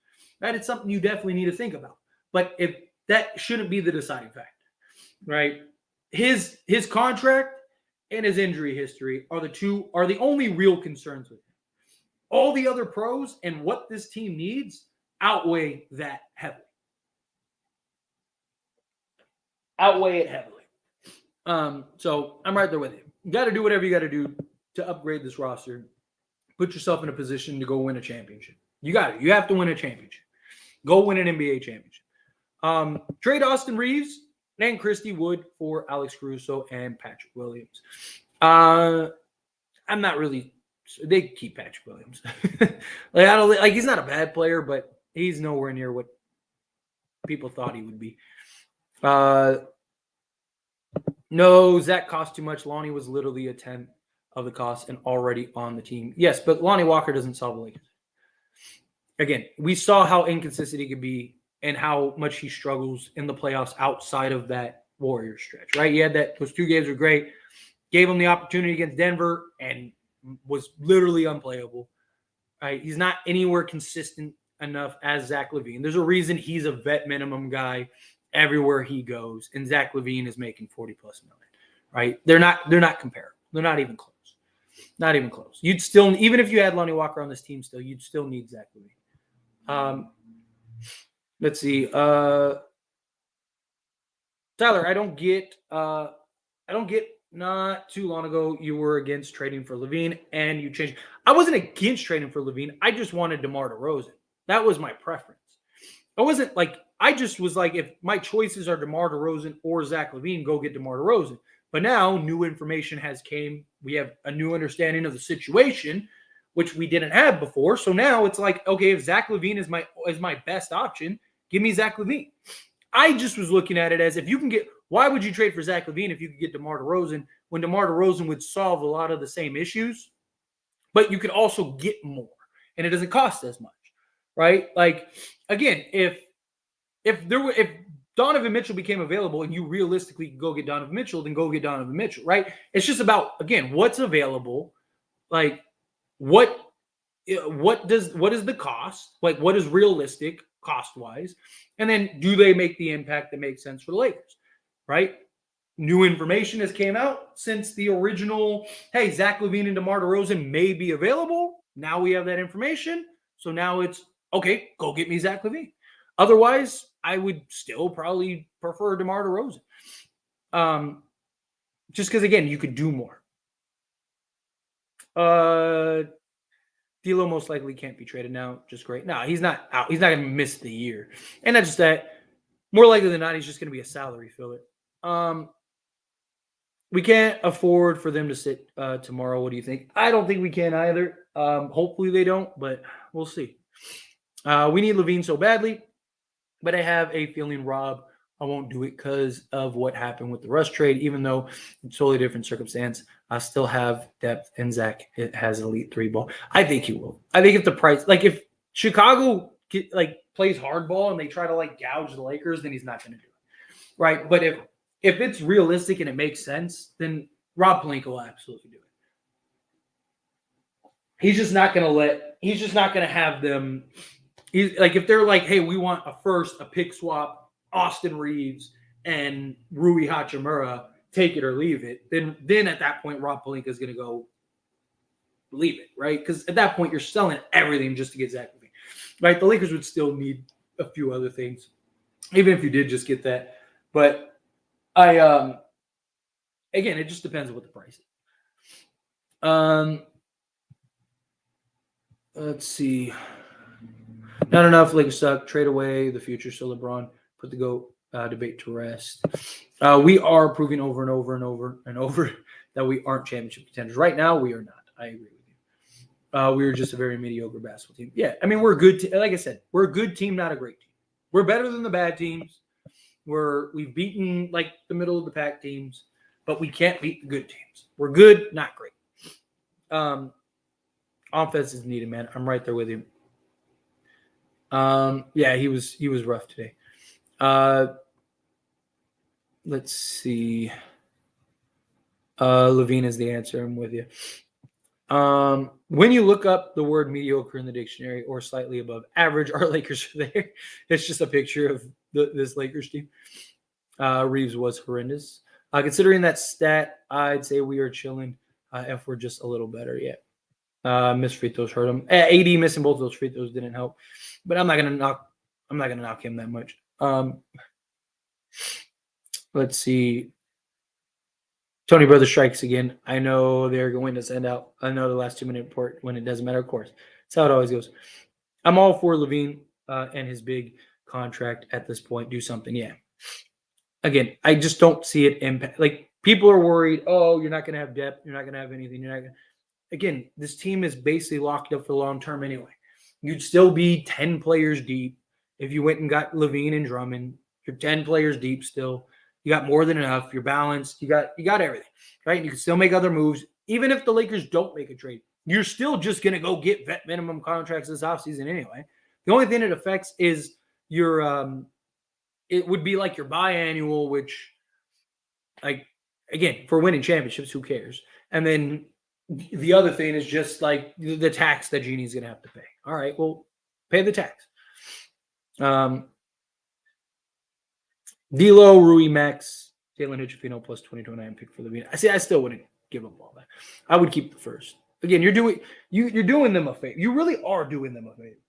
right? It's something you definitely need to think about. But if that shouldn't be the deciding factor, right? His contract and his injury history are the only real concerns with him. All the other pros and what this team needs outweigh that heavily. Outweigh it heavily. So I'm right there with you. You got to do whatever you got to do to upgrade this roster. Put yourself in a position to go win a championship. You got it. You have to win a championship. Go win an NBA championship. Trade Austin Reeves and Christy Wood for Alex Caruso and Patrick Williams. I'm not really. They keep Patrick Williams. He's not a bad player, but he's nowhere near what people thought he would be. No, Zach cost too much. Lonnie was literally a 10th of the cost and already on the team. Yes, but Lonnie Walker doesn't solve the Lakers. Again, we saw how inconsistent he could be and how much he struggles in the playoffs outside of that Warriors stretch, right? He had those 2 games were great. Gave him the opportunity against Denver and was literally unplayable. Right? He's not anywhere consistent enough as Zach LaVine. There's a reason he's a vet minimum guy everywhere he goes, and Zach LaVine is making $40+ million. Right? They're not comparable. They're not even close. Not even close. You'd still, even if you had Lonnie Walker on this team still, you'd still need Zach LaVine. Let's see. Tyler, I don't get not too long ago you were against trading for LaVine and you changed. I wasn't against trading for LaVine. I just wanted DeMar DeRozan. That was my preference. I wasn't like, I just was like, if my choices are DeMar DeRozan or Zach LaVine, go get DeMar DeRozan. But now new information has came. We have a new understanding of the situation, which we didn't have before. So now it's like, okay, if Zach LaVine is my best option, give me Zach LaVine. I just was looking at it as, if you can get, why would you trade for Zach LaVine if you could get DeMar DeRozan when DeMar DeRozan would solve a lot of the same issues, but you could also get more and it doesn't cost as much, right? Like, again, if Donovan Mitchell became available and you realistically go get Donovan Mitchell, then go get Donovan Mitchell, right? It's just about, again, what's available, like what is the cost, like what is realistic cost-wise, and then do they make the impact that makes sense for the Lakers, right? New information has came out since the original, hey, Zach LaVine and DeMar DeRozan may be available. Now we have that information. So now it's, okay, go get me Zach LaVine. Otherwise, I would still probably prefer DeMar DeRozan. Just because, again, you could do more. D'Lo most likely can't be traded now. Just great. No, he's not out. He's not going to miss the year. And not just that. More likely than not, he's just going to be a salary filler. We can't afford for them to sit tomorrow. What do you think? I don't think we can either. Hopefully they don't, but we'll see. We need LaVine so badly, but I have a feeling, Rob, I won't do it because of what happened with the Russ trade, even though it's a totally different circumstance. I still have depth, and Zach has elite three ball. I think he will. I think if the price, like if Chicago plays hardball and they try to gouge the Lakers, then he's not going to do it, right? But if it's realistic and it makes sense, then Rob Pelinka will absolutely do it. He's just not going to have them. He's like, if they're like, hey, we want a first, a pick swap, Austin Reeves, and Rui Hachimura, take it or leave it, then at that point, Rob Pelinka is going to go leave it, right? Because at that point, you're selling everything just to get Zach LaVine, right? The Lakers would still need a few other things, even if you did just get that. But again, it just depends on what the price is. Let's see. Not enough. Lakers suck. Trade away the future. So LeBron put the GOAT debate to rest. We are proving over and over and over and over that we aren't championship contenders. Right now, we are not. I agree with you. We are just a very mediocre basketball team. Yeah, I mean, we're a good team. Like I said, we're a good team, not a great team. We're better than the bad teams. We've beaten the middle of the pack teams, but we can't beat the good teams. We're good, not great. Offense is needed, man. I'm right there with you. Yeah, he was rough today. Let's see. LaVine is the answer. I'm with you. When you look up the word mediocre in the dictionary or slightly above average, our Lakers are there. It's just a picture of this Lakers team. Reeves was horrendous. Considering that stat, I'd say we are chilling if we're just a little better yet. Missed free throws hurt him. AD missing both of those free throws didn't help. But I'm not gonna knock him that much. Let's see. Tony Brothers strikes again. I know they're going to send out another last 2-minute report when it doesn't matter, of course. That's how it always goes. I'm all for LaVine and his big contract at this point. Do something. Yeah. Again, I just don't see it impact. People are worried, oh, you're not going to have depth. You're not going to have anything. You're not going to. Again, this team is basically locked up for the long term anyway. You'd still be 10 players deep if you went and got LaVine and Drummond. You're 10 players deep still. You got more than enough. You're balanced. You got everything, right? And you can still make other moves. Even if the Lakers don't make a trade, you're still just going to go get vet minimum contracts this offseason anyway. The only thing it affects is your it would be your biannual, which, again, for winning championships, who cares? And then the other thing is just the tax that Genie's going to have to pay. All right, well, pay the tax. D'Lo, Rui, Max, Jalen Hitchfield plus 2029 pick for LaVine. I still wouldn't give them all that. I would keep the first. Again, you're doing them a favor. You really are doing them a favor,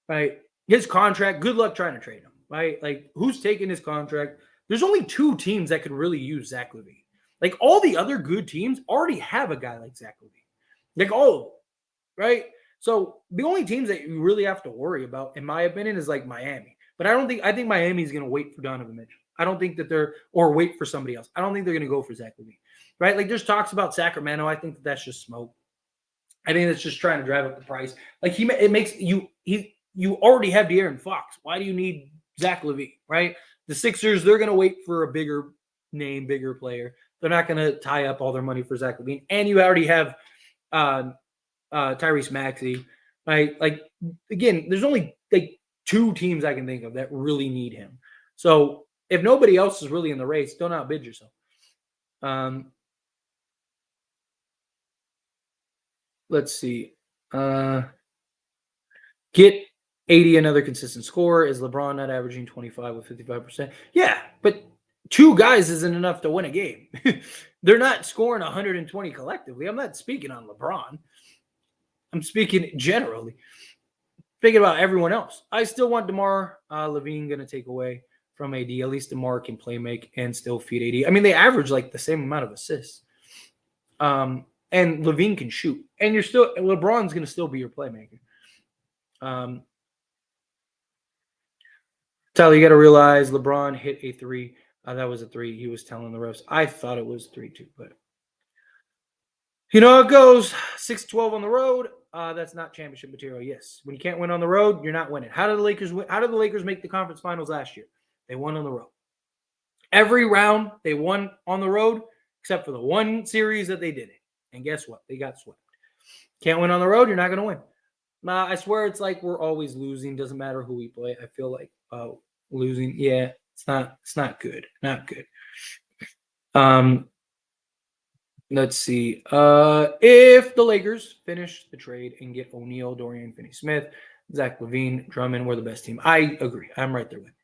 right? His contract. Good luck trying to trade him, right? Like who's taking his contract? There's only 2 teams that could really use Zach LaVine. Like all the other good teams already have a guy like Zach LaVine. Like all of them, right? So the only teams that you really have to worry about, in my opinion, is like Miami. But I think Miami is going to wait for Donovan Mitchell. I don't think that or wait for somebody else. I don't think they're going to go for Zach LaVine, right? Like there's talks about Sacramento. I think that's just smoke. I think that's just trying to drive up the price. Like it makes you already have De'Aaron Fox. Why do you need Zach LaVine, right? The Sixers, they're going to wait for a bigger name, bigger player. They're not going to tie up all their money for Zach LaVine. And you already have Tyrese Maxey, right? Like, again, there's only like 2 teams I can think of that really need him. So if nobody else is really in the race, don't outbid yourself. Let's see. Get 80 another consistent score. Is LeBron not averaging 25 with 55%? Yeah, but 2 guys isn't enough to win a game. They're not scoring 120 collectively. I'm not speaking on LeBron. I'm speaking generally. Thinking about everyone else. I still want DeMar LaVine going to take away from AD. At least DeMar can play make and still feed AD. I mean, they average like the same amount of assists. And LaVine can shoot. And LeBron's going to still be your playmaker. Tyler, you got to realize LeBron hit a 3. That was a 3. He was telling the refs. I thought it was 3 too, but you know how it goes. 6-12 on the road. That's not championship material. Yes, when you can't win on the road, you're not winning. How did the Lakers win? How did the Lakers make the conference finals last year? They won on the road. Every round they won on the road, except for the one series that they didn't. And guess what? They got swept. Can't win on the road, you're not going to win. I swear it's like we're always losing. Doesn't matter who we play. I feel like losing. Yeah, it's not good. Not good. Let's see. If the Lakers finish the trade and get O'Neal, Dorian Finney-Smith, Zach LaVine, Drummond, we're the best team. I agree. I'm right there with you.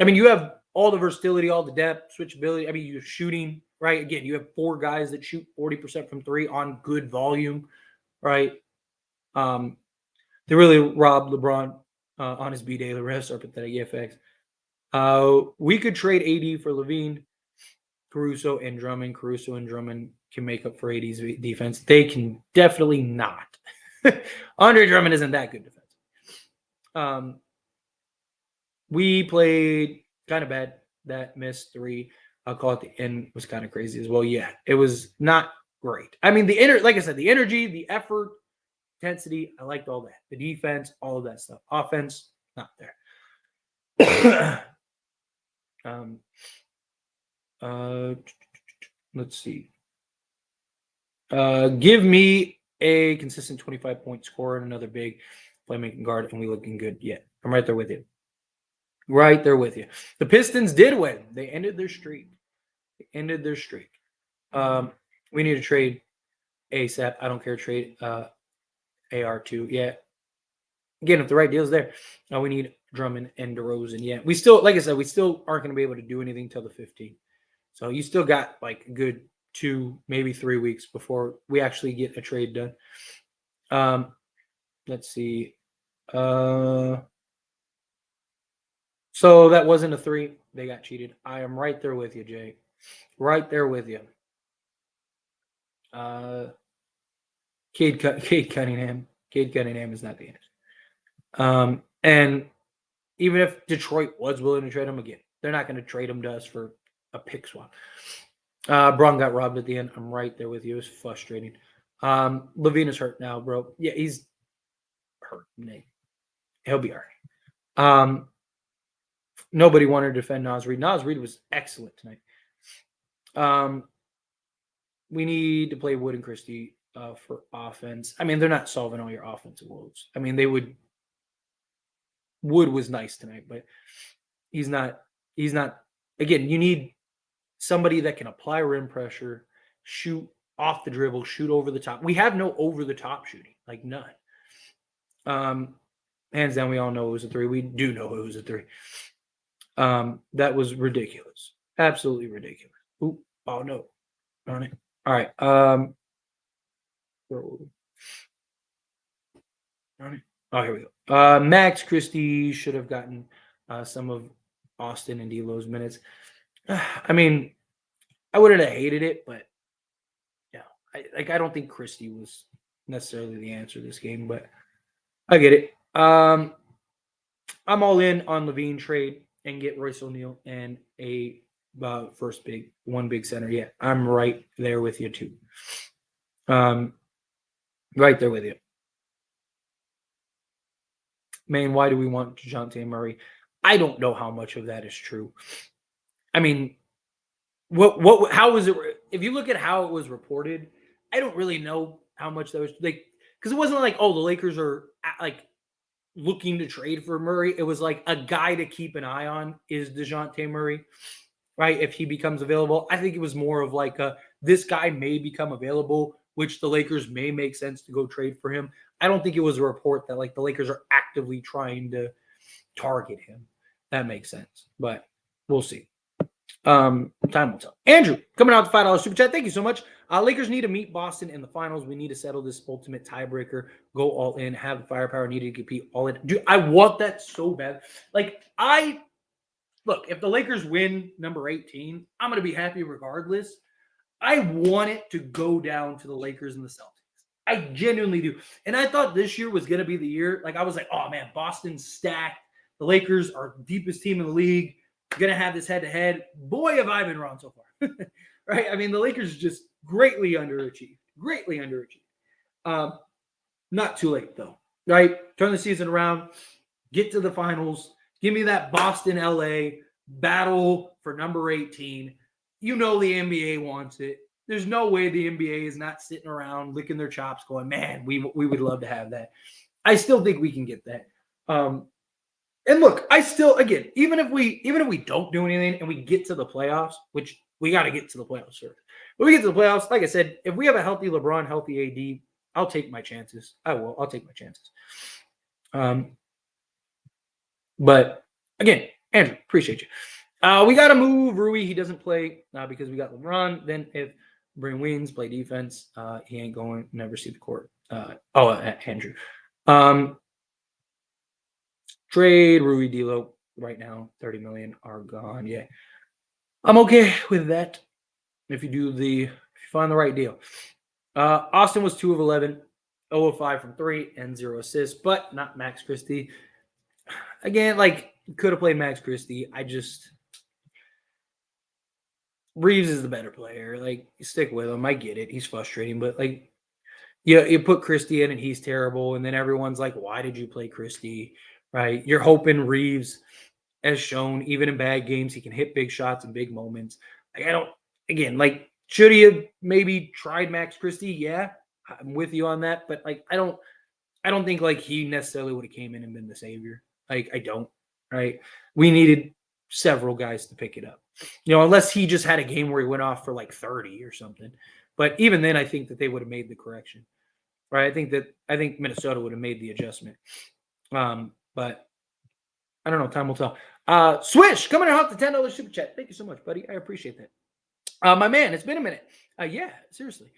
I mean, you have all the versatility, all the depth, switchability. I mean, you're shooting, right? Again, you have 4 guys that shoot 40% from 3 on good volume, right? They really robbed LeBron on his B-day. The rest are pathetic EFX. We could trade AD for LaVine, Caruso and Drummond. Caruso and Drummond can make up for AD's defense. They can definitely not. Andre Drummond isn't that good defense. We played kind of bad. That missed 3. I'll call it the end was kind of crazy as well. Yeah, it was not great. I mean, like I said, the energy, the effort, intensity, I liked all that. The defense, all of that stuff. Offense, not there. Let's see. Give me a consistent 25-point score and another big playmaking guard, and we looking good. Yeah, I'm right there with you. Right there with you. The Pistons did win. They ended their streak. We need to trade ASAP. I don't care. Trade AR2. Yeah. Again, if the right deal's there, we need Drummond and DeRozan. Yeah. We still, like I said, we still aren't going to be able to do anything till the 15th. So you still got like a good 2, maybe 3 weeks before we actually get a trade done. Let's see. So that wasn't a 3. They got cheated. I am right there with you, Jay. Right there with you. Cade Cunningham. Cade Cunningham is not the answer. And even if Detroit was willing to trade him again, they're not going to trade him to us for a pick swap. Braun got robbed at the end. I'm right there with you. It was frustrating. LaVine is hurt now, bro. Yeah, he's hurt. He'll be all right. Nobody wanted to defend Naz Reid. Naz Reid was excellent tonight. We need to play Wood and Christie for offense. I mean, they're not solving all your offensive woes. I mean, Wood was nice tonight, but he's not. Again, you need somebody that can apply rim pressure, shoot off the dribble, shoot over the top. We have no over the top shooting, like none. Hands down, we all know it was a 3. We do know it was a 3. That was ridiculous. Absolutely ridiculous. Oh no. On it. All right. Oh, here we go. Max Christie should have gotten some of Austin and D'Lo's minutes. I mean, I wouldn't have hated it, but yeah, I don't think Christie was necessarily the answer this game, but I get it. I'm all in on LaVine trade and get Royce O'Neal and a one big center. Yeah, I'm right there with you too. Um, right there with you. Man, why do we want DeJounte Murray? I don't know how much of that is true. I mean, how was it? If you look at how it was reported, I don't really know how much that was like, because it wasn't like, oh, the Lakers are like looking to trade for Murray. It was like a guy to keep an eye on is DeJounte Murray, right? If he becomes available, I think it was more of like this guy may become available, which the Lakers may make sense to go trade for him. I don't think it was a report that like the Lakers are actively trying to target him. That makes sense, but we'll see. Time will tell. Andrew, coming out the $5 super chat. Thank you so much. Lakers need to meet Boston in the finals. We need to settle this ultimate tiebreaker. Go all in. Have the firepower needed to compete all in. Dude, I want that so bad. Like, look, if the Lakers win number 18, I'm gonna be happy regardless. I want it to go down to the Lakers and the Celtics. I genuinely do. And I thought this year was gonna be the year. Like, I was like, oh man, Boston's stacked. The Lakers are the deepest team in the league. Gonna have this head to head. Boy, have I been wrong so far. Right? I mean, the Lakers just greatly underachieved. Greatly underachieved. Not too late though. Right? Turn the season around. Get to the finals. Give me that Boston LA battle for number 18. You know the NBA wants it. There's no way the NBA is not sitting around licking their chops going, man, we would love to have that. I still think we can get that. And look, I still, again, even if we don't do anything and we get to the playoffs, which we got to get to the playoffs first. When we get to the playoffs, like I said, if we have a healthy LeBron, healthy AD, I'll take my chances. I will. I'll take my chances. But again, Andrew, appreciate you. We got to move Rui. He doesn't play because we got LeBron. Then if Bryn wins, play defense, he ain't going. Never see the court. Andrew. Trade Rui D'Lo right now. 30 million are gone. Yeah, I'm okay with that. If you find the right deal. Austin was 2 of 11, 0 of 5 from 3, and 0 assists, but not Max Christie. Again, like, could have played Max Christie. Reeves is the better player. Like, stick with him. I get it. He's frustrating, but like, you put Christie in and he's terrible, and then everyone's like, "Why did you play Christie?" Right? You're hoping Reeves, as shown, even in bad games, he can hit big shots in big moments. Like, I don't. Again, like, should he have maybe tried Max Christie? Yeah, I'm with you on that, but like, I don't think like he necessarily would have came in and been the savior. Like, I don't. Right? We needed several guys to pick it up. Unless he just had a game where he went off for like 30 or something. But even then, I think that they would have made the correction. Right? I think Minnesota would have made the adjustment. But I don't know. Time will tell. Swish coming out the $10 super chat. Thank you so much, buddy. I appreciate that. My man, it's been a minute. Yeah, seriously.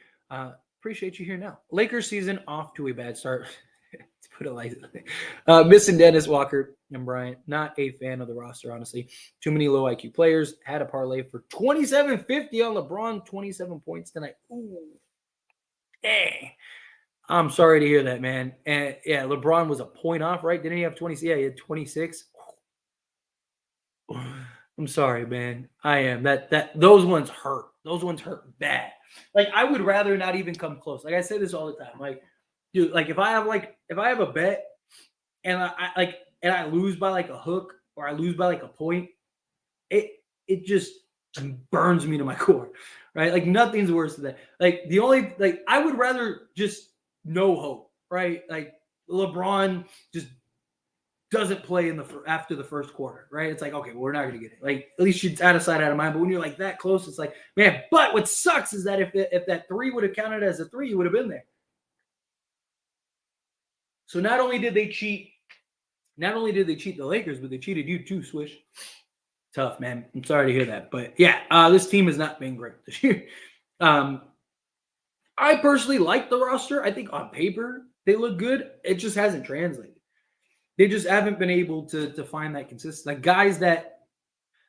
Appreciate you here now. Lakers season off to a bad start. To put it lightly. Missing Dennis Walker and Bryant. Not a fan of the roster, honestly. Too many low IQ players. Had a parlay for 27.50 on LeBron. 27 points tonight. Ooh. Dang. I'm sorry to hear that, man. And yeah, LeBron was a point off, right? Didn't he have 20? Yeah, he had 26. I'm sorry, man. I am. Those ones hurt. Those ones hurt bad. Like, I would rather not even come close. Like, I say this all the time. Like, dude, like if I have a bet and I lose by like a hook or I lose by like a point, it just burns me to my core. Right? Like, nothing's worse than that. Like, I would rather just no hope, right? Like, LeBron just doesn't play after the first quarter, right? It's like, okay, well, we're not going to get it. Like, at least it's out of sight, out of mind. But when you're like that close, it's like, man. But what sucks is that if that three would have counted as a three, you would have been there. So not only did they cheat the Lakers, but they cheated you too, Swish. Tough, man. I'm sorry to hear that, but yeah, this team has not been great this year. I personally like the roster. I think on paper they look good. It just hasn't translated. They just haven't been able to find that consistency. Like guys that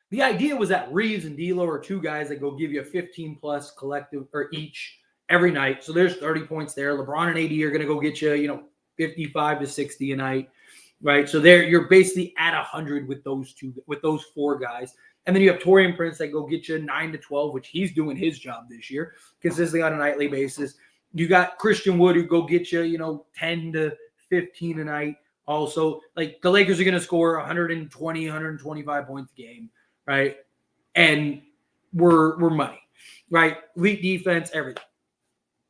the idea was that Reeves and D'Lo are two guys that go give you a 15 plus collective or each every night. So there's 30 points there. LeBron and AD are going to go get you, 55 to 60 a night, right? So there you're basically at 100 with those four guys. And then you have Torian Prince that go get you 9 to 12, which he's doing his job this year consistently on a nightly basis. You got Christian Wood who go get you, 10 to 15 a night. Also, like the Lakers are going to score 120, 125 points a game, right? And we're money, right? Elite defense, everything.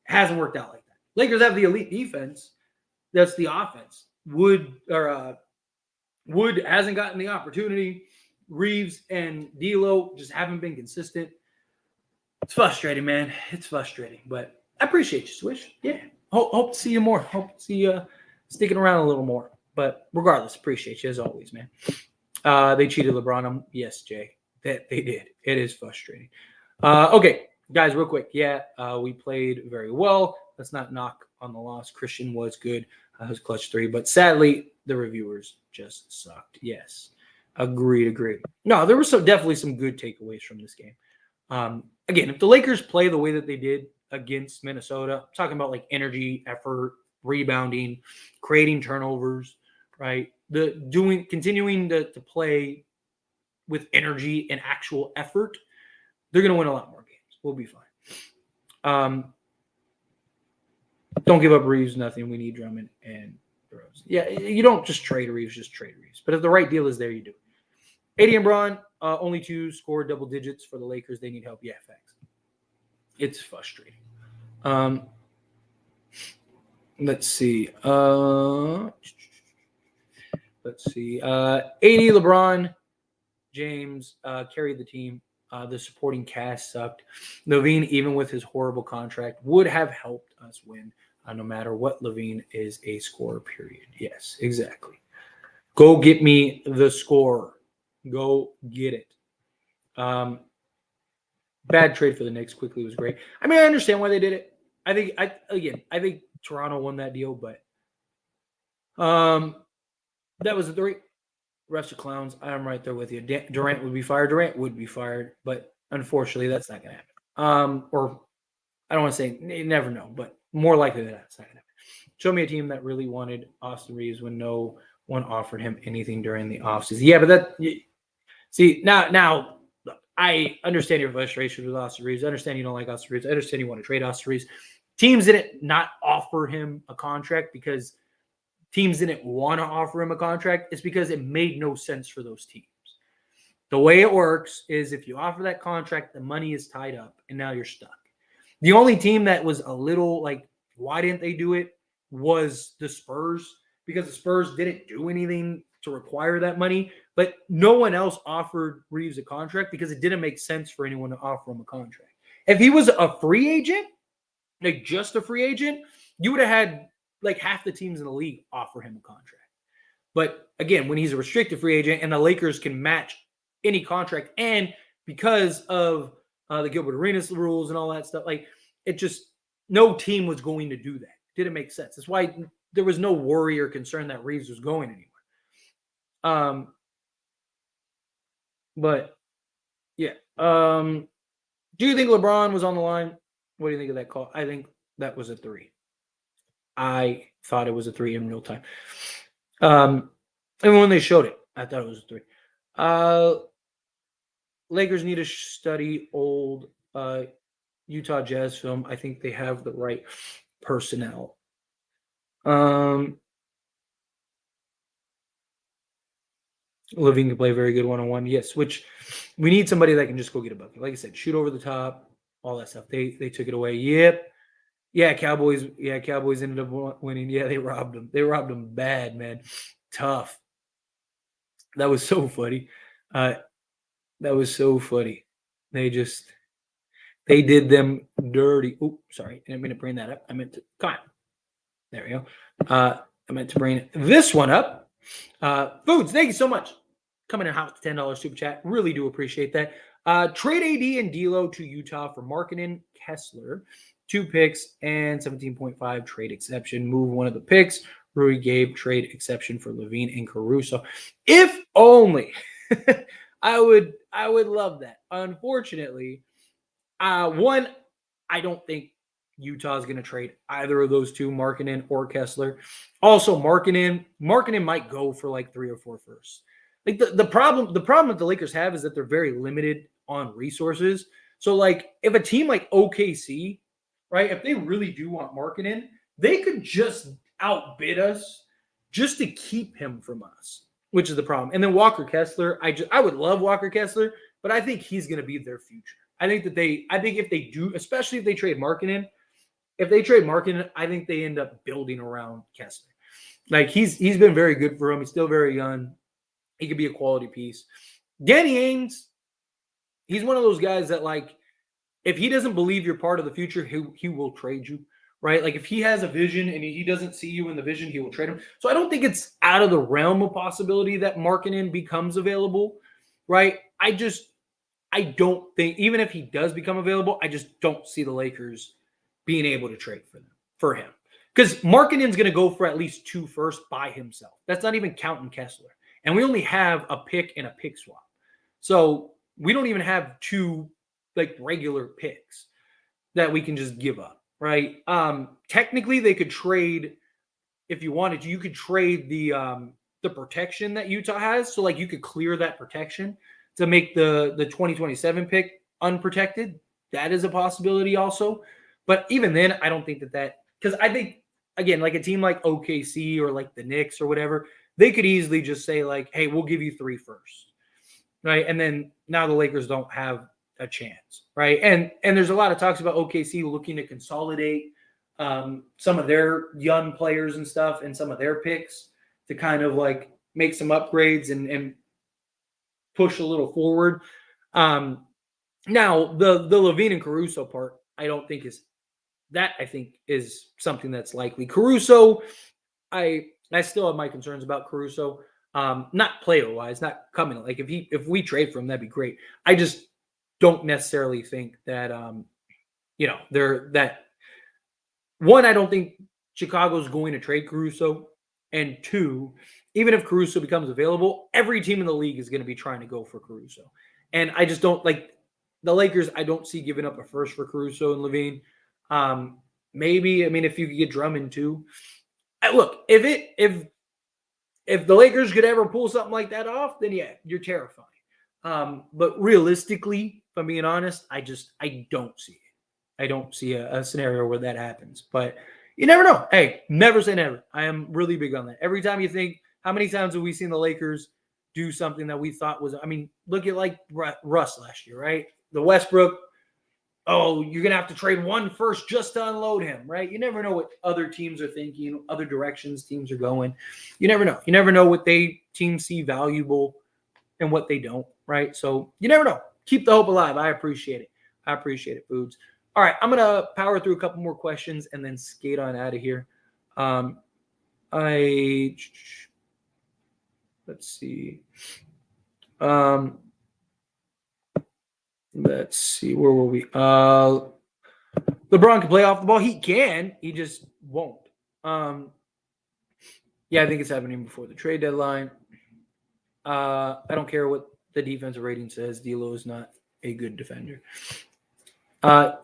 Hasn't worked out like that. Lakers have the elite defense. That's the offense. Wood hasn't gotten the opportunity. Reeves and D'Lo just haven't been consistent. It's frustrating, man. It's frustrating, but I appreciate you, Swish. Yeah, hope to see you more. Hope to see you sticking around a little more. But regardless, appreciate you as always, man. They cheated LeBron. Yes, Jay, that they did. It is frustrating. Okay, guys, real quick. Yeah, we played very well. Let's not knock on the loss. Christian was good. It was clutch 3, but sadly, the reviewers just sucked. Yes, agreed. No, there were definitely some good takeaways from this game. Again, if the Lakers play the way that they did against Minnesota, I'm talking about like energy, effort, rebounding, creating turnovers, right? Continuing to play with energy and actual effort, they're going to win a lot more games. We'll be fine. Don't give up Reeves, nothing. We need Drummond and DeRozan. Yeah, you don't just trade Reeves, just trade Reeves. But if the right deal is there, you do. AD and Braun, only 2 scored double digits for the Lakers. They need help. Yeah, facts. It's frustrating. Let's see. AD, LeBron, James carried the team. The supporting cast sucked. LaVine, even with his horrible contract, would have helped us win no matter what. LaVine is a scorer, period. Yes, exactly. Go get me the scorer. Go get it. Bad trade for the Knicks. Quickly was great. I mean, I understand why they did it. I think Toronto won that deal, but that was the 3. Refs are clowns. I'm right there with you. Durant would be fired. Durant would be fired, but unfortunately, that's not going to happen. Or I don't want to say you never know, but more likely than that's not going to happen. Show me a team that really wanted Austin Reeves when no one offered him anything during the offseason. Yeah, but now look, I understand your frustration with Austin Reeves. I understand you don't like Austin Reeves. I understand you want to trade Austin Reeves. Teams didn't not offer him a contract because teams didn't want to offer him a contract. It's because it made no sense for those teams. The way it works is if you offer that contract, the money is tied up, and now you're stuck. The only team that was a little like, why didn't they do it, was the Spurs, because the Spurs didn't do anything to require that money. But no one else offered Reeves a contract because it didn't make sense for anyone to offer him a contract. If he was a free agent, like just a free agent, you would have had like half the teams in the league offer him a contract. But again, when he's a restricted free agent and the Lakers can match any contract, and because of the Gilbert Arenas rules and all that stuff, like it just, no team was going to do that. It didn't make sense. That's why there was no worry or concern that Reeves was going anywhere. But yeah. Do you think LeBron was on the line? What do you think of that call? I think that was a 3. I thought it was a 3 in real time. And when they showed it, I thought it was a 3. Lakers need to study old Utah Jazz film. I think they have the right personnel. LaVine can play very good one-on-one. Yes, which we need somebody that can just go get a bucket. Like I said, shoot over the top, all that stuff. They took it away. Yep. Yeah, Cowboys ended up winning. Yeah, they robbed them. They robbed them bad, man. Tough. That was so funny. That was so funny. They did them dirty. Oh, sorry. I didn't mean to bring that up. I meant to, come on. There we go. I meant to bring this one up. Foods, thank you so much. Coming in hot with $10 super chat. Really do appreciate that. Trade AD and D'Lo to Utah for Markkanen, Kessler, 2 picks, and 17.5 trade exception. Move one of the picks. Rui gave trade exception for LaVine and Caruso. If only. I would love that. Unfortunately, one, I don't think Utah is going to trade either of those two, Markkanen or Kessler. Also, Markkanen might go for like 3 or 4 firsts. Like the problem that the Lakers have is that they're very limited on resources. So like if a team like OKC, right, if they really do want Markkanen, they could just outbid us just to keep him from us, which is the problem. And then Walker Kessler, I would love Walker Kessler, but I think he's going to be their future. I think if they do, especially if they trade Markkanen, I think they end up building around Kessler. Like he's been very good for him. He's still very young. He could be a quality piece. Danny Ainge, he's one of those guys that like, if he doesn't believe you're part of the future, he will trade you, right? Like if he has a vision and he doesn't see you in the vision, he will trade him. So I don't think it's out of the realm of possibility that Markkanen becomes available, right? I don't think, even if he does become available, I just don't see the Lakers being able to trade for him. Because Markkanen's going to go for at least 2 firsts by himself. That's not even counting Kessler. And we only have a pick and a pick swap. So we don't even have 2 like regular picks that we can just give up, right? Technically they could trade, if you wanted to, you could trade the protection that Utah has. So like you could clear that protection to make the 2027 pick unprotected. That is a possibility also. But even then, I don't think that because I think, again, like a team like OKC or like the Knicks or whatever, they could easily just say like, hey, we'll give you 3 firsts, right? And then now the Lakers don't have a chance, right? And there's a lot of talks about OKC looking to consolidate some of their young players and stuff and some of their picks to kind of like make some upgrades and push a little forward. Now the LaVine and Caruso part, I think is something that's likely. Caruso, I still have my concerns about Caruso. Not player wise, not coming. Like if we trade for him, that'd be great. I just don't necessarily think that they're that. One, I don't think Chicago's going to trade Caruso, and 2, even if Caruso becomes available, every team in the league is going to be trying to go for Caruso, and I just don't like the Lakers. I don't see giving up a first for Caruso and LaVine. Maybe, I mean, if you could get Drummond too. Look, if the Lakers could ever pull something like that off, then yeah, you're terrifying. But realistically, if I'm being honest, I don't see it. I don't see a scenario where that happens. But you never know. Hey, never say never. I am really big on that. Every time you think, how many times have we seen the Lakers do something that we thought was, I mean, look at like Russ last year, right? The Westbrook, oh, you're going to have to trade 1 first just to unload him, right? You never know what other teams are thinking, other directions teams are going. You never know. You never know what teams see valuable and what they don't, right? So you never know. Keep the hope alive. I appreciate it. I appreciate it, Foods. All right, I'm going to power through a couple more questions and then skate on out of here. Let's see. Let's see. Where were we? LeBron can play off the ball. He can. He just won't. Yeah, I think it's happening before the trade deadline. I don't care what the defensive rating says. D'Lo is not a good defender.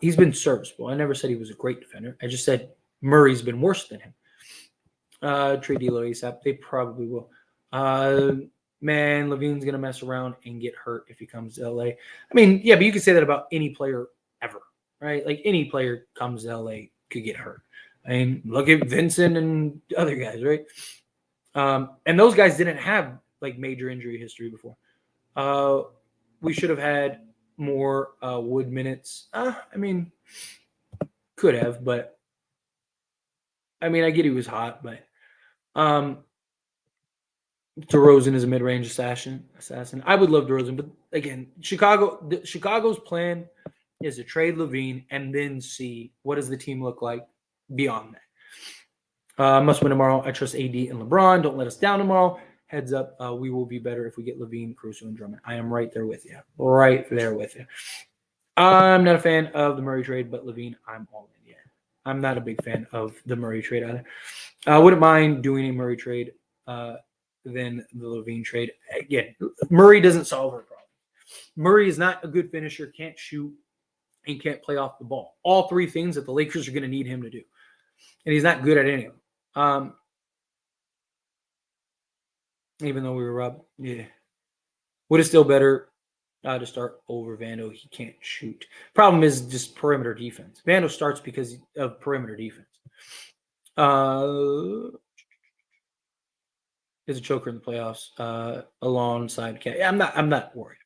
He's been serviceable. I never said he was a great defender. I just said Murray's been worse than him. Trade D'Lo ASAP. They probably will. Man, LaVine's going to mess around and get hurt if he comes to LA. I mean, yeah, but you could say that about any player ever, right? Like any player comes to LA could get hurt. I mean, look at Vincent and other guys, right? And those guys didn't have like major injury history before. We should have had more Wood minutes. I mean, could have, but I mean, I get he was hot, but DeRozan is a mid-range assassin. I would love DeRozan, but again, Chicago's plan is to trade LaVine and then see what does the team look like beyond that. Must win tomorrow. I trust AD and LeBron. Don't let us down tomorrow. heads up, we will be better if we get LaVine, Caruso, and Drummond. I am right there with you. Right there with you. I'm not a fan of the Murray trade, but LaVine, I'm all in. Yeah, I'm not a big fan of the Murray trade either. I wouldn't mind doing a Murray trade than the LaVine trade. Again, Murray doesn't solve our problem. Murray is not a good finisher, can't shoot, and can't play off the ball. All three things that the Lakers are going to need him to do. And he's not good at any of them. Even though we were up, yeah. Would it still better to start over Vando? He can't shoot. Problem is just perimeter defense. Vando starts because of perimeter defense. Is a choker in the playoffs alongside Cat. I'm not worried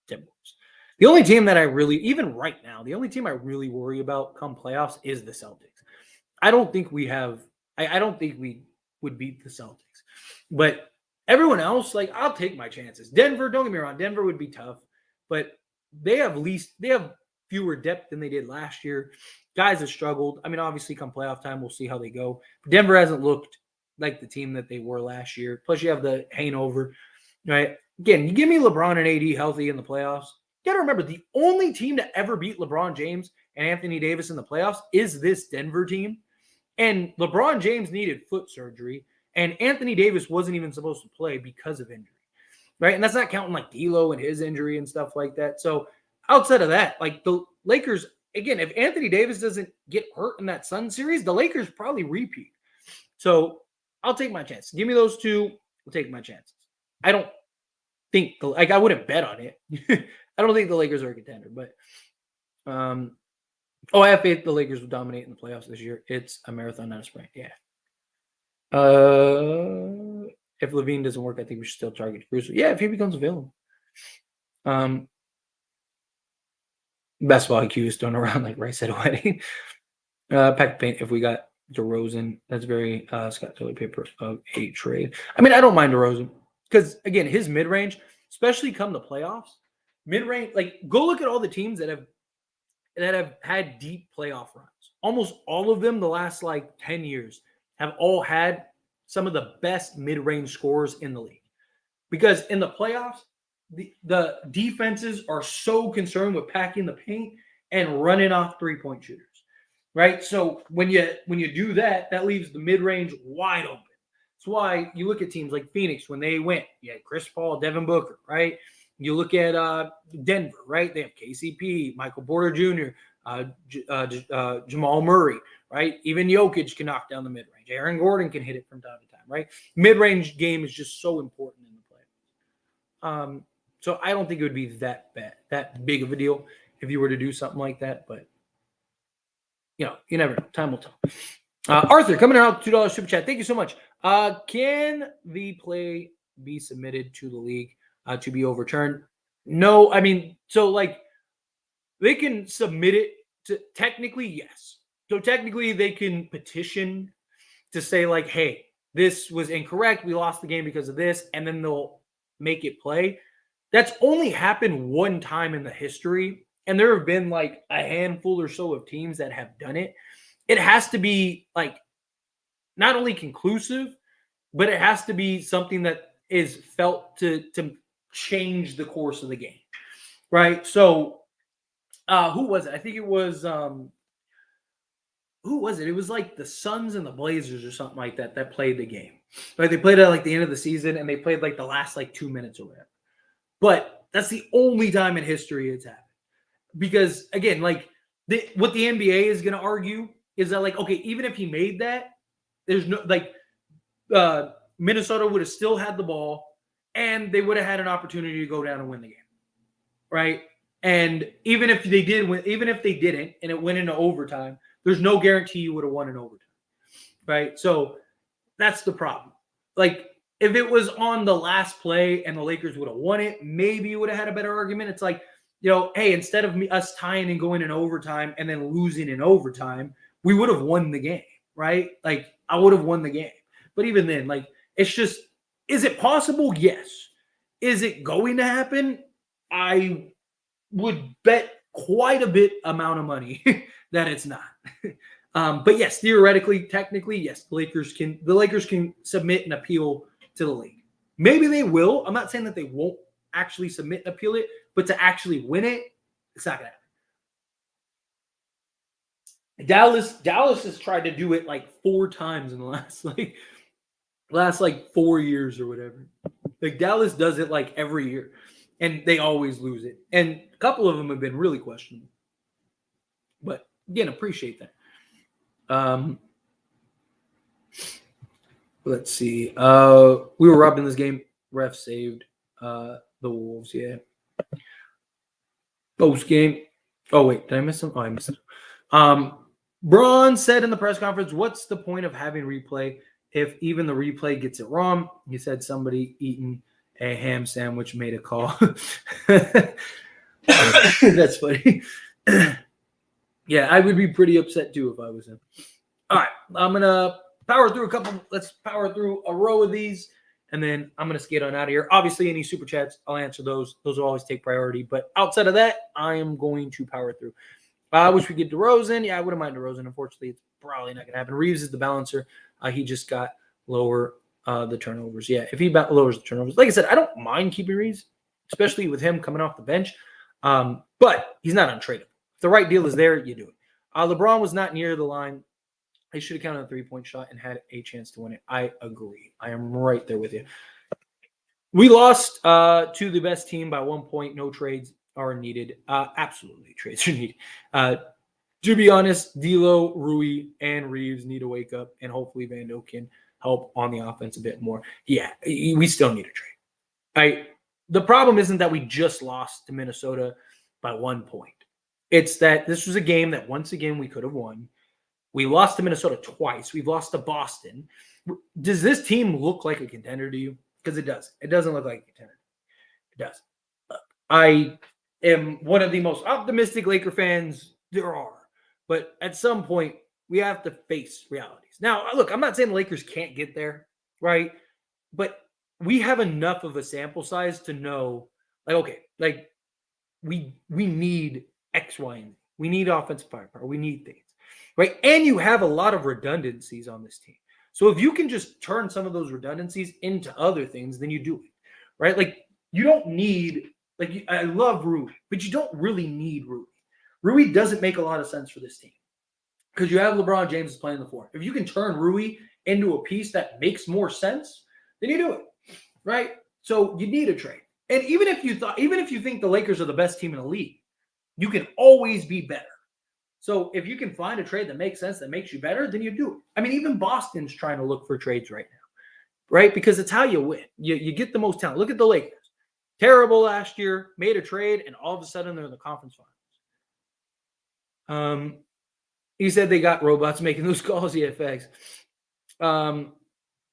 about Timberwolves. The only team that I really, even right now, the only team I really worry about come playoffs is the Celtics. I don't think we have. I don't think we would beat the Celtics, but everyone else, like, I'll take my chances. Denver, don't get me wrong, Denver would be tough, but they have fewer depth than they did last year. Guys have struggled. I mean, obviously, come playoff time, we'll see how they go. But Denver hasn't looked like the team that they were last year. Plus, you have the hangover, right? Again, you give me LeBron and AD healthy in the playoffs. You got to remember, the only team to ever beat LeBron James and Anthony Davis in the playoffs is this Denver team. And LeBron James needed foot surgery, and Anthony Davis wasn't even supposed to play because of injury, right? And that's not counting like D'Lo and his injury and stuff like that. So outside of that, like the Lakers, again, if Anthony Davis doesn't get hurt in that Sun series, the Lakers probably repeat. So I'll take my chances. Give me those two. I'll take my chances. I don't think I wouldn't bet on it. I don't think the Lakers are a contender, but I have faith the Lakers will dominate in the playoffs this year. It's a marathon, not a sprint. Yeah. If LaVine doesn't work, I think we should still target Caruso. Yeah, if he becomes available. Basketball IQ is thrown around like Rice at a wedding. Pack paint. If we got DeRozan, that's very Scott toilet paper of a trade. I mean, I don't mind DeRozan because again, his mid range, especially come the playoffs, mid range. Like, go look at all the teams that have had deep playoff runs. Almost all of them, the last like 10 years, have all had some of the best mid-range scorers in the league. Because in the playoffs, the defenses are so concerned with packing the paint and running off three-point shooters, right? So when you do that, that leaves the mid-range wide open. That's why you look at teams like Phoenix when they went. You had Chris Paul, Devin Booker, right? You look at Denver, right? They have KCP, Michael Porter Jr., Jamal Murray, right? Even Jokic can knock down the mid-range. Aaron Gordon can hit it from time to time, right? Mid-range game is just so important in the playoffs. So I don't think it would be that big of a deal if you were to do something like that. But, you never know. Time will tell. Arthur, coming out, $2 super chat. Thank you so much. Can the play be submitted to the league to be overturned? No, I mean, so like they can submit it to, technically, yes. So technically they can petition to say like, hey, this was incorrect. We lost the game because of this. And then they'll make it play. That's only happened one time in the history. And there have been like a handful or so of teams that have done it. It has to be like not only conclusive, but it has to be something that is felt to change the course of the game, right? So who was it? I think it was who was it? It was like the Suns and the Blazers or something like that played the game. Like they played at like the end of the season and they played like the last like 2 minutes or whatever. But that's the only time in history it's happened. Because again, like what the NBA is going to argue is that like, okay, even if he made that, there's no like Minnesota would have still had the ball and they would have had an opportunity to go down and win the game. Right? And even if they did win, even if they didn't and it went into overtime, there's no guarantee you would have won in overtime. Right? So that's the problem. Like if it was on the last play and the Lakers would have won it, maybe you would have had a better argument. It's like, hey, instead of us tying and going in overtime and then losing in overtime, we would have won the game, right? Like I would have won the game. But even then, like it's just, is it possible? Yes. Is it going to happen? I would bet quite a bit amount of money that it's not. But yes, theoretically, technically, yes, the Lakers can submit an appeal to the league. Maybe they will. I'm not saying that they won't actually submit and appeal it, but to actually win it, it's not gonna happen. Dallas has tried to do it like 4 times in the last 4 years or whatever. Like Dallas does it like every year, and they always lose it. And a couple of them have been really questionable. But again, appreciate that. Let's see. We were robbed in this game. Ref saved the Wolves. Yeah. Post game. Oh wait, did I miss some? Oh, I missed it. Braun said in the press conference, "What's the point of having replay if even the replay gets it wrong?" He said somebody eating a ham sandwich made a call. That's funny. Yeah, I would be pretty upset too if I was him. All right, I'm gonna power through a couple. Let's power through a row of these, and then I'm gonna skate on out of here. Obviously, any super chats, I'll answer those. Those will always take priority. But outside of that, I am going to power through. I wish we get DeRozan. Yeah, I wouldn't mind DeRozan. Unfortunately, it's probably not gonna happen. Reeves is the balancer. He just got lower the turnovers. Yeah, if he lowers the turnovers, like I said, I don't mind keeping Reeves, especially with him coming off the bench. But he's not untradeable. If the right deal is there, you do it. LeBron was not near the line. They should have counted a 3-point shot and had a chance to win it. I agree. I am right there with you. We lost to the best team by 1 point. No trades are needed. Absolutely, trades are needed. To be honest, D'Lo, Rui, and Reeves need to wake up, and hopefully Vando can help on the offense a bit more. Yeah, we still need a trade. The problem isn't that we just lost to Minnesota by 1 point. It's that this was a game that, once again, we could have won. We lost to Minnesota twice. We've lost to Boston. Does this team look like a contender to you? Because it does. It doesn't look like a contender. It does. I am one of the most optimistic Laker fans there are. But at some point, we have to face realities. Now, look, I'm not saying the Lakers can't get there, right? But we have enough of a sample size to know, we need X, Y, and Z. We need offensive firepower. We need things, right? And you have a lot of redundancies on this team. So if you can just turn some of those redundancies into other things, then you do it, right? Like you don't need, I love Rui, but you don't really need Rui. Rui doesn't make a lot of sense for this team because you have LeBron James playing the floor. If you can turn Rui into a piece that makes more sense, then you do it, right? So you need a trade. And even if you think the Lakers are the best team in the league, you can always be better. So if you can find a trade that makes sense, that makes you better, then you do it. I mean, even Boston's trying to look for trades right now, right? Because it's how you win. You get the most talent. Look at the Lakers. Terrible last year, made a trade, and all of a sudden they're in the conference finals. He said they got robots making those calls. Yeah, facts.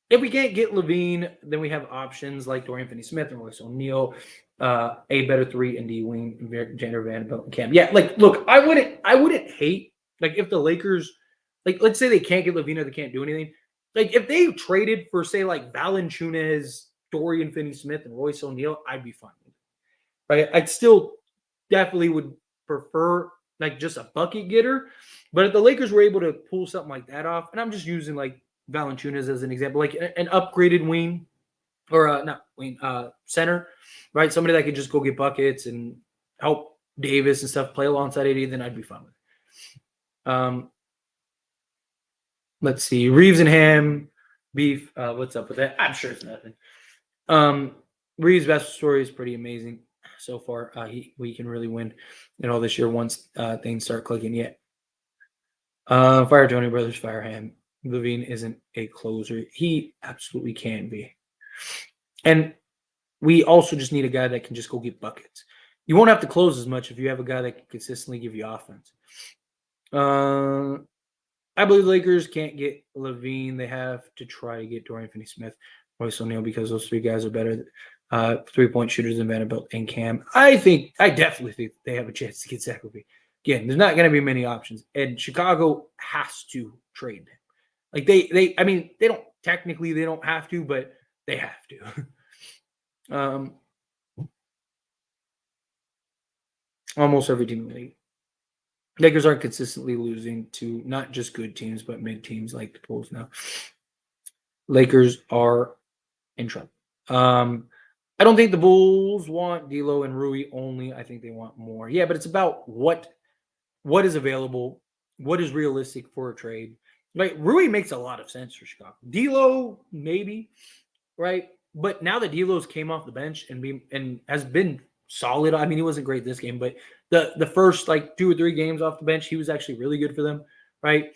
If we can't get LaVine, then we have options like Dorian Finney-Smith and Royce O'Neal, a better 3 and D wing, Jander Vanderbilt and Cam. Yeah, look, I wouldn't hate if the Lakers, let's say they can't get LaVine or they can't do anything. If they traded for say Valanciunas, Dorian Finney-Smith, and Royce O'Neal, I'd be fine with it. Right? I'd still definitely would prefer just a bucket getter. But if the Lakers were able to pull something like that off, and I'm just using Valanciunas as an example, an upgraded wing or not wing, center, right? Somebody that could just go get buckets and help Davis and stuff play alongside AD, then I'd be fine with it. Let's see. Reeves and Ham beef. What's up with that? I'm sure it's nothing. Reeves' best story is pretty amazing so far. We can really win all this year once things start clicking. Yeah. Fire Tony Brothers, fire Ham. LaVine isn't a closer. He absolutely can be. And we also just need a guy that can just go get buckets. You won't have to close as much if you have a guy that can consistently give you offense. I believe the Lakers can't get LaVine. They have to try to get Dorian Finney-Smith, Royce O'Neal, because those 3 guys are better 3-point shooters than Vanderbilt and Cam. I definitely think they have a chance to get Zach LaVine. Again, there's not going to be many options, and Chicago has to trade him. They don't have to, but they have to. Almost every team in the league. Lakers aren't consistently losing to not just good teams, but mid teams like the Bulls now. Lakers are in trouble. I don't think the Bulls want D'Lo and Rui only. I think they want more. Yeah, but it's about what is available, what is realistic for a trade. Like Rui makes a lot of sense for Chicago. D'Lo maybe, right? But now that D'Lo's came off the bench and has been solid. I mean, he wasn't great this game, but the first like 2 or 3 games off the bench, he was actually really good for them, right?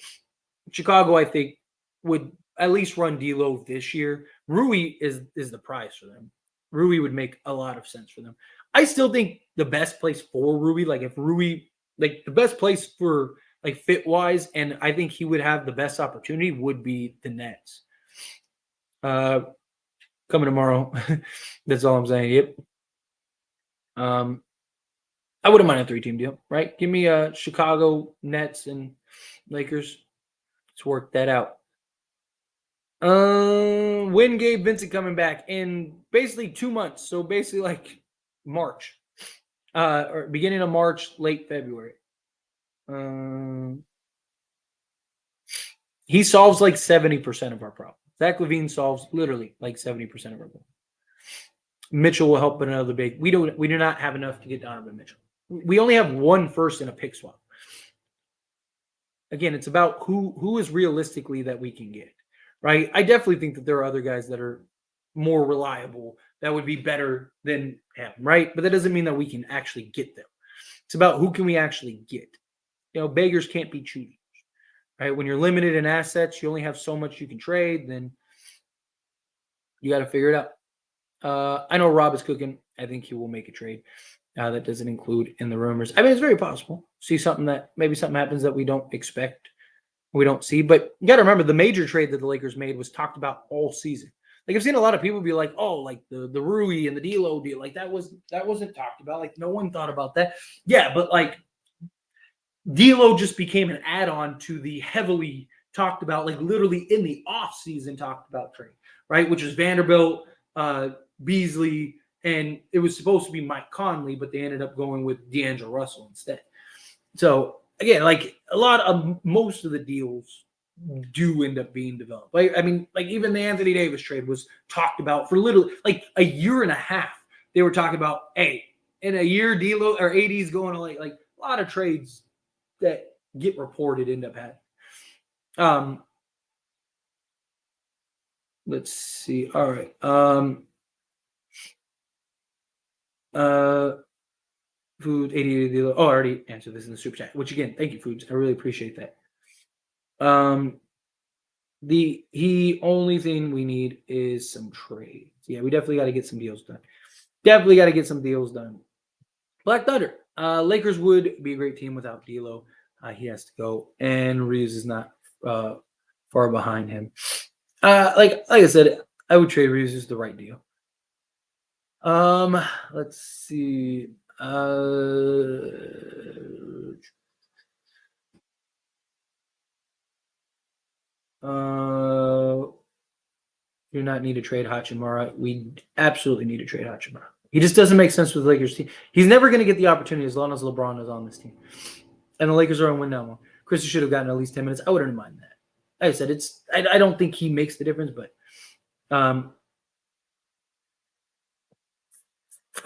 Chicago, I think, would at least run D'Lo this year. Rui is the prize for them. Rui would make a lot of sense for them. I still think the best place for Rui, like if Rui, like the best place for like fit wise, and I think he would have the best opportunity would be the Nets. Uh, coming tomorrow. That's all I'm saying. Yep. Um, I wouldn't mind a 3-team deal, right? Give me Chicago, Nets, and Lakers. Let's work that out. When Gabe Vincent coming back in basically 2 months. So basically like March. Or beginning of March, late February. He solves like 70% of our problem. Zach LaVine solves literally like 70% of our problem. Mitchell will help in another big. We do not have enough to get Donovan Mitchell. We only have one first in a pick swap. Again, it's about who is realistically that we can get, right? I definitely think that there are other guys that are more reliable that would be better than him, right? But that doesn't mean that we can actually get them. It's about who can we actually get. You know, beggars can't be choosers, right? When you're limited in assets, you only have so much you can trade, then you got to figure it out. I know Rob is cooking. I think he will make a trade that doesn't include in the rumors. I mean, it's very possible. See something that maybe something happens that we don't expect, we don't see. But you got to remember the major trade that the Lakers made was talked about all season. Like I've seen a lot of people be like, "Oh, like the Rui and the D'Lo deal, like that wasn't talked about. Like no one thought about that." Yeah, but like D'Lo just became an add-on to the heavily talked about, like literally in the off season talked about trade, right? Which is Vanderbilt, Beasley, and it was supposed to be Mike Conley, but they ended up going with D'Angelo Russell instead. So again, like most of the deals do end up being developed. Like I mean, like even the Anthony Davis trade was talked about for literally like a year and a half. They were talking about, hey, in a year, D'Lo or AD's going to like a lot of trades that get reported end up happening. Let's see. All right. Food 80. Oh, I already answered this in the super chat. Which again, thank you, Foods. I really appreciate that. The only thing we need is some trades. Yeah, we definitely got to get some deals done. Definitely got to get some deals done. Black Thunder. Lakers would be a great team without D'Lo. He has to go, and Reeves is not far behind him. Like I said, I would trade Reeves is the right deal. Let's see. Do not need to trade Hachimura. We absolutely need to trade Hachimura. He just doesn't make sense with the Lakers team. He's never going to get the opportunity as long as LeBron is on this team. And the Lakers are on win now one. Chrissy should have gotten at least 10 minutes. I wouldn't mind that. Like I said, I don't think he makes the difference, but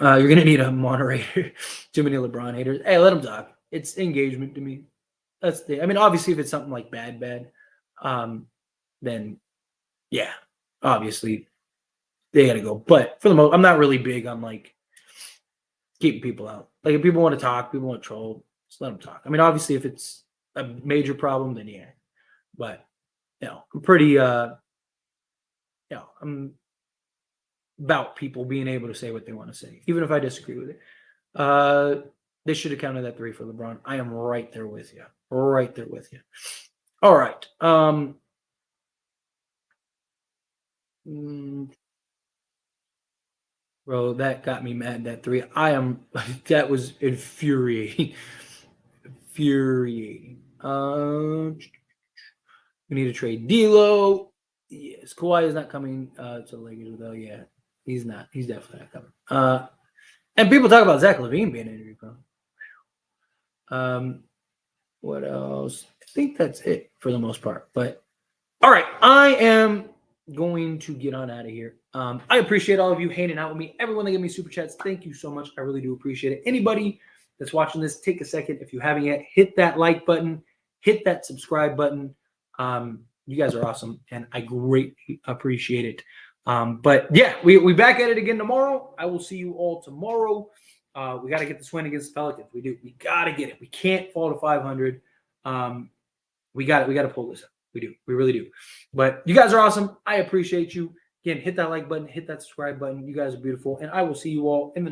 you're going to need a moderator. Too many LeBron haters. Hey, let him talk. It's engagement to me. I mean, obviously, if it's something like bad, then yeah, obviously they got to go. But for the most, I'm not really big on like keeping people out. Like if people want to talk, people want to troll, just let them talk. I mean, obviously, if it's a major problem, then yeah. But I'm pretty I'm about people being able to say what they want to say, even if I disagree with it. They should have counted that 3 for LeBron. I am right there with you. Right there with you. All right. Bro, that got me mad. That 3. That was infuriating. Infuriating. We need to trade D'Lo. Yes, Kawhi is not coming to the Lakers though. Yeah, he's not. He's definitely not coming. And people talk about Zach LaVine being injury prone. What else? I think that's it for the most part. But all right, I am going to get on out of here. I appreciate all of you hanging out with me. Everyone that gave me super chats, thank you so much. I really do appreciate it. Anybody that's watching this, take a second. If you haven't yet, hit that like button, hit that subscribe button. You guys are awesome, and I greatly appreciate it. But yeah, we back at it again tomorrow. I will see you all tomorrow. We got to get this win against the Pelicans. We do. We got to get it. We can't fall to 500. We got it. We got to pull this up. We do. We really do. But you guys are awesome. I appreciate you. Again, hit that like button, hit that subscribe button. You guys are beautiful. And I will see you all in the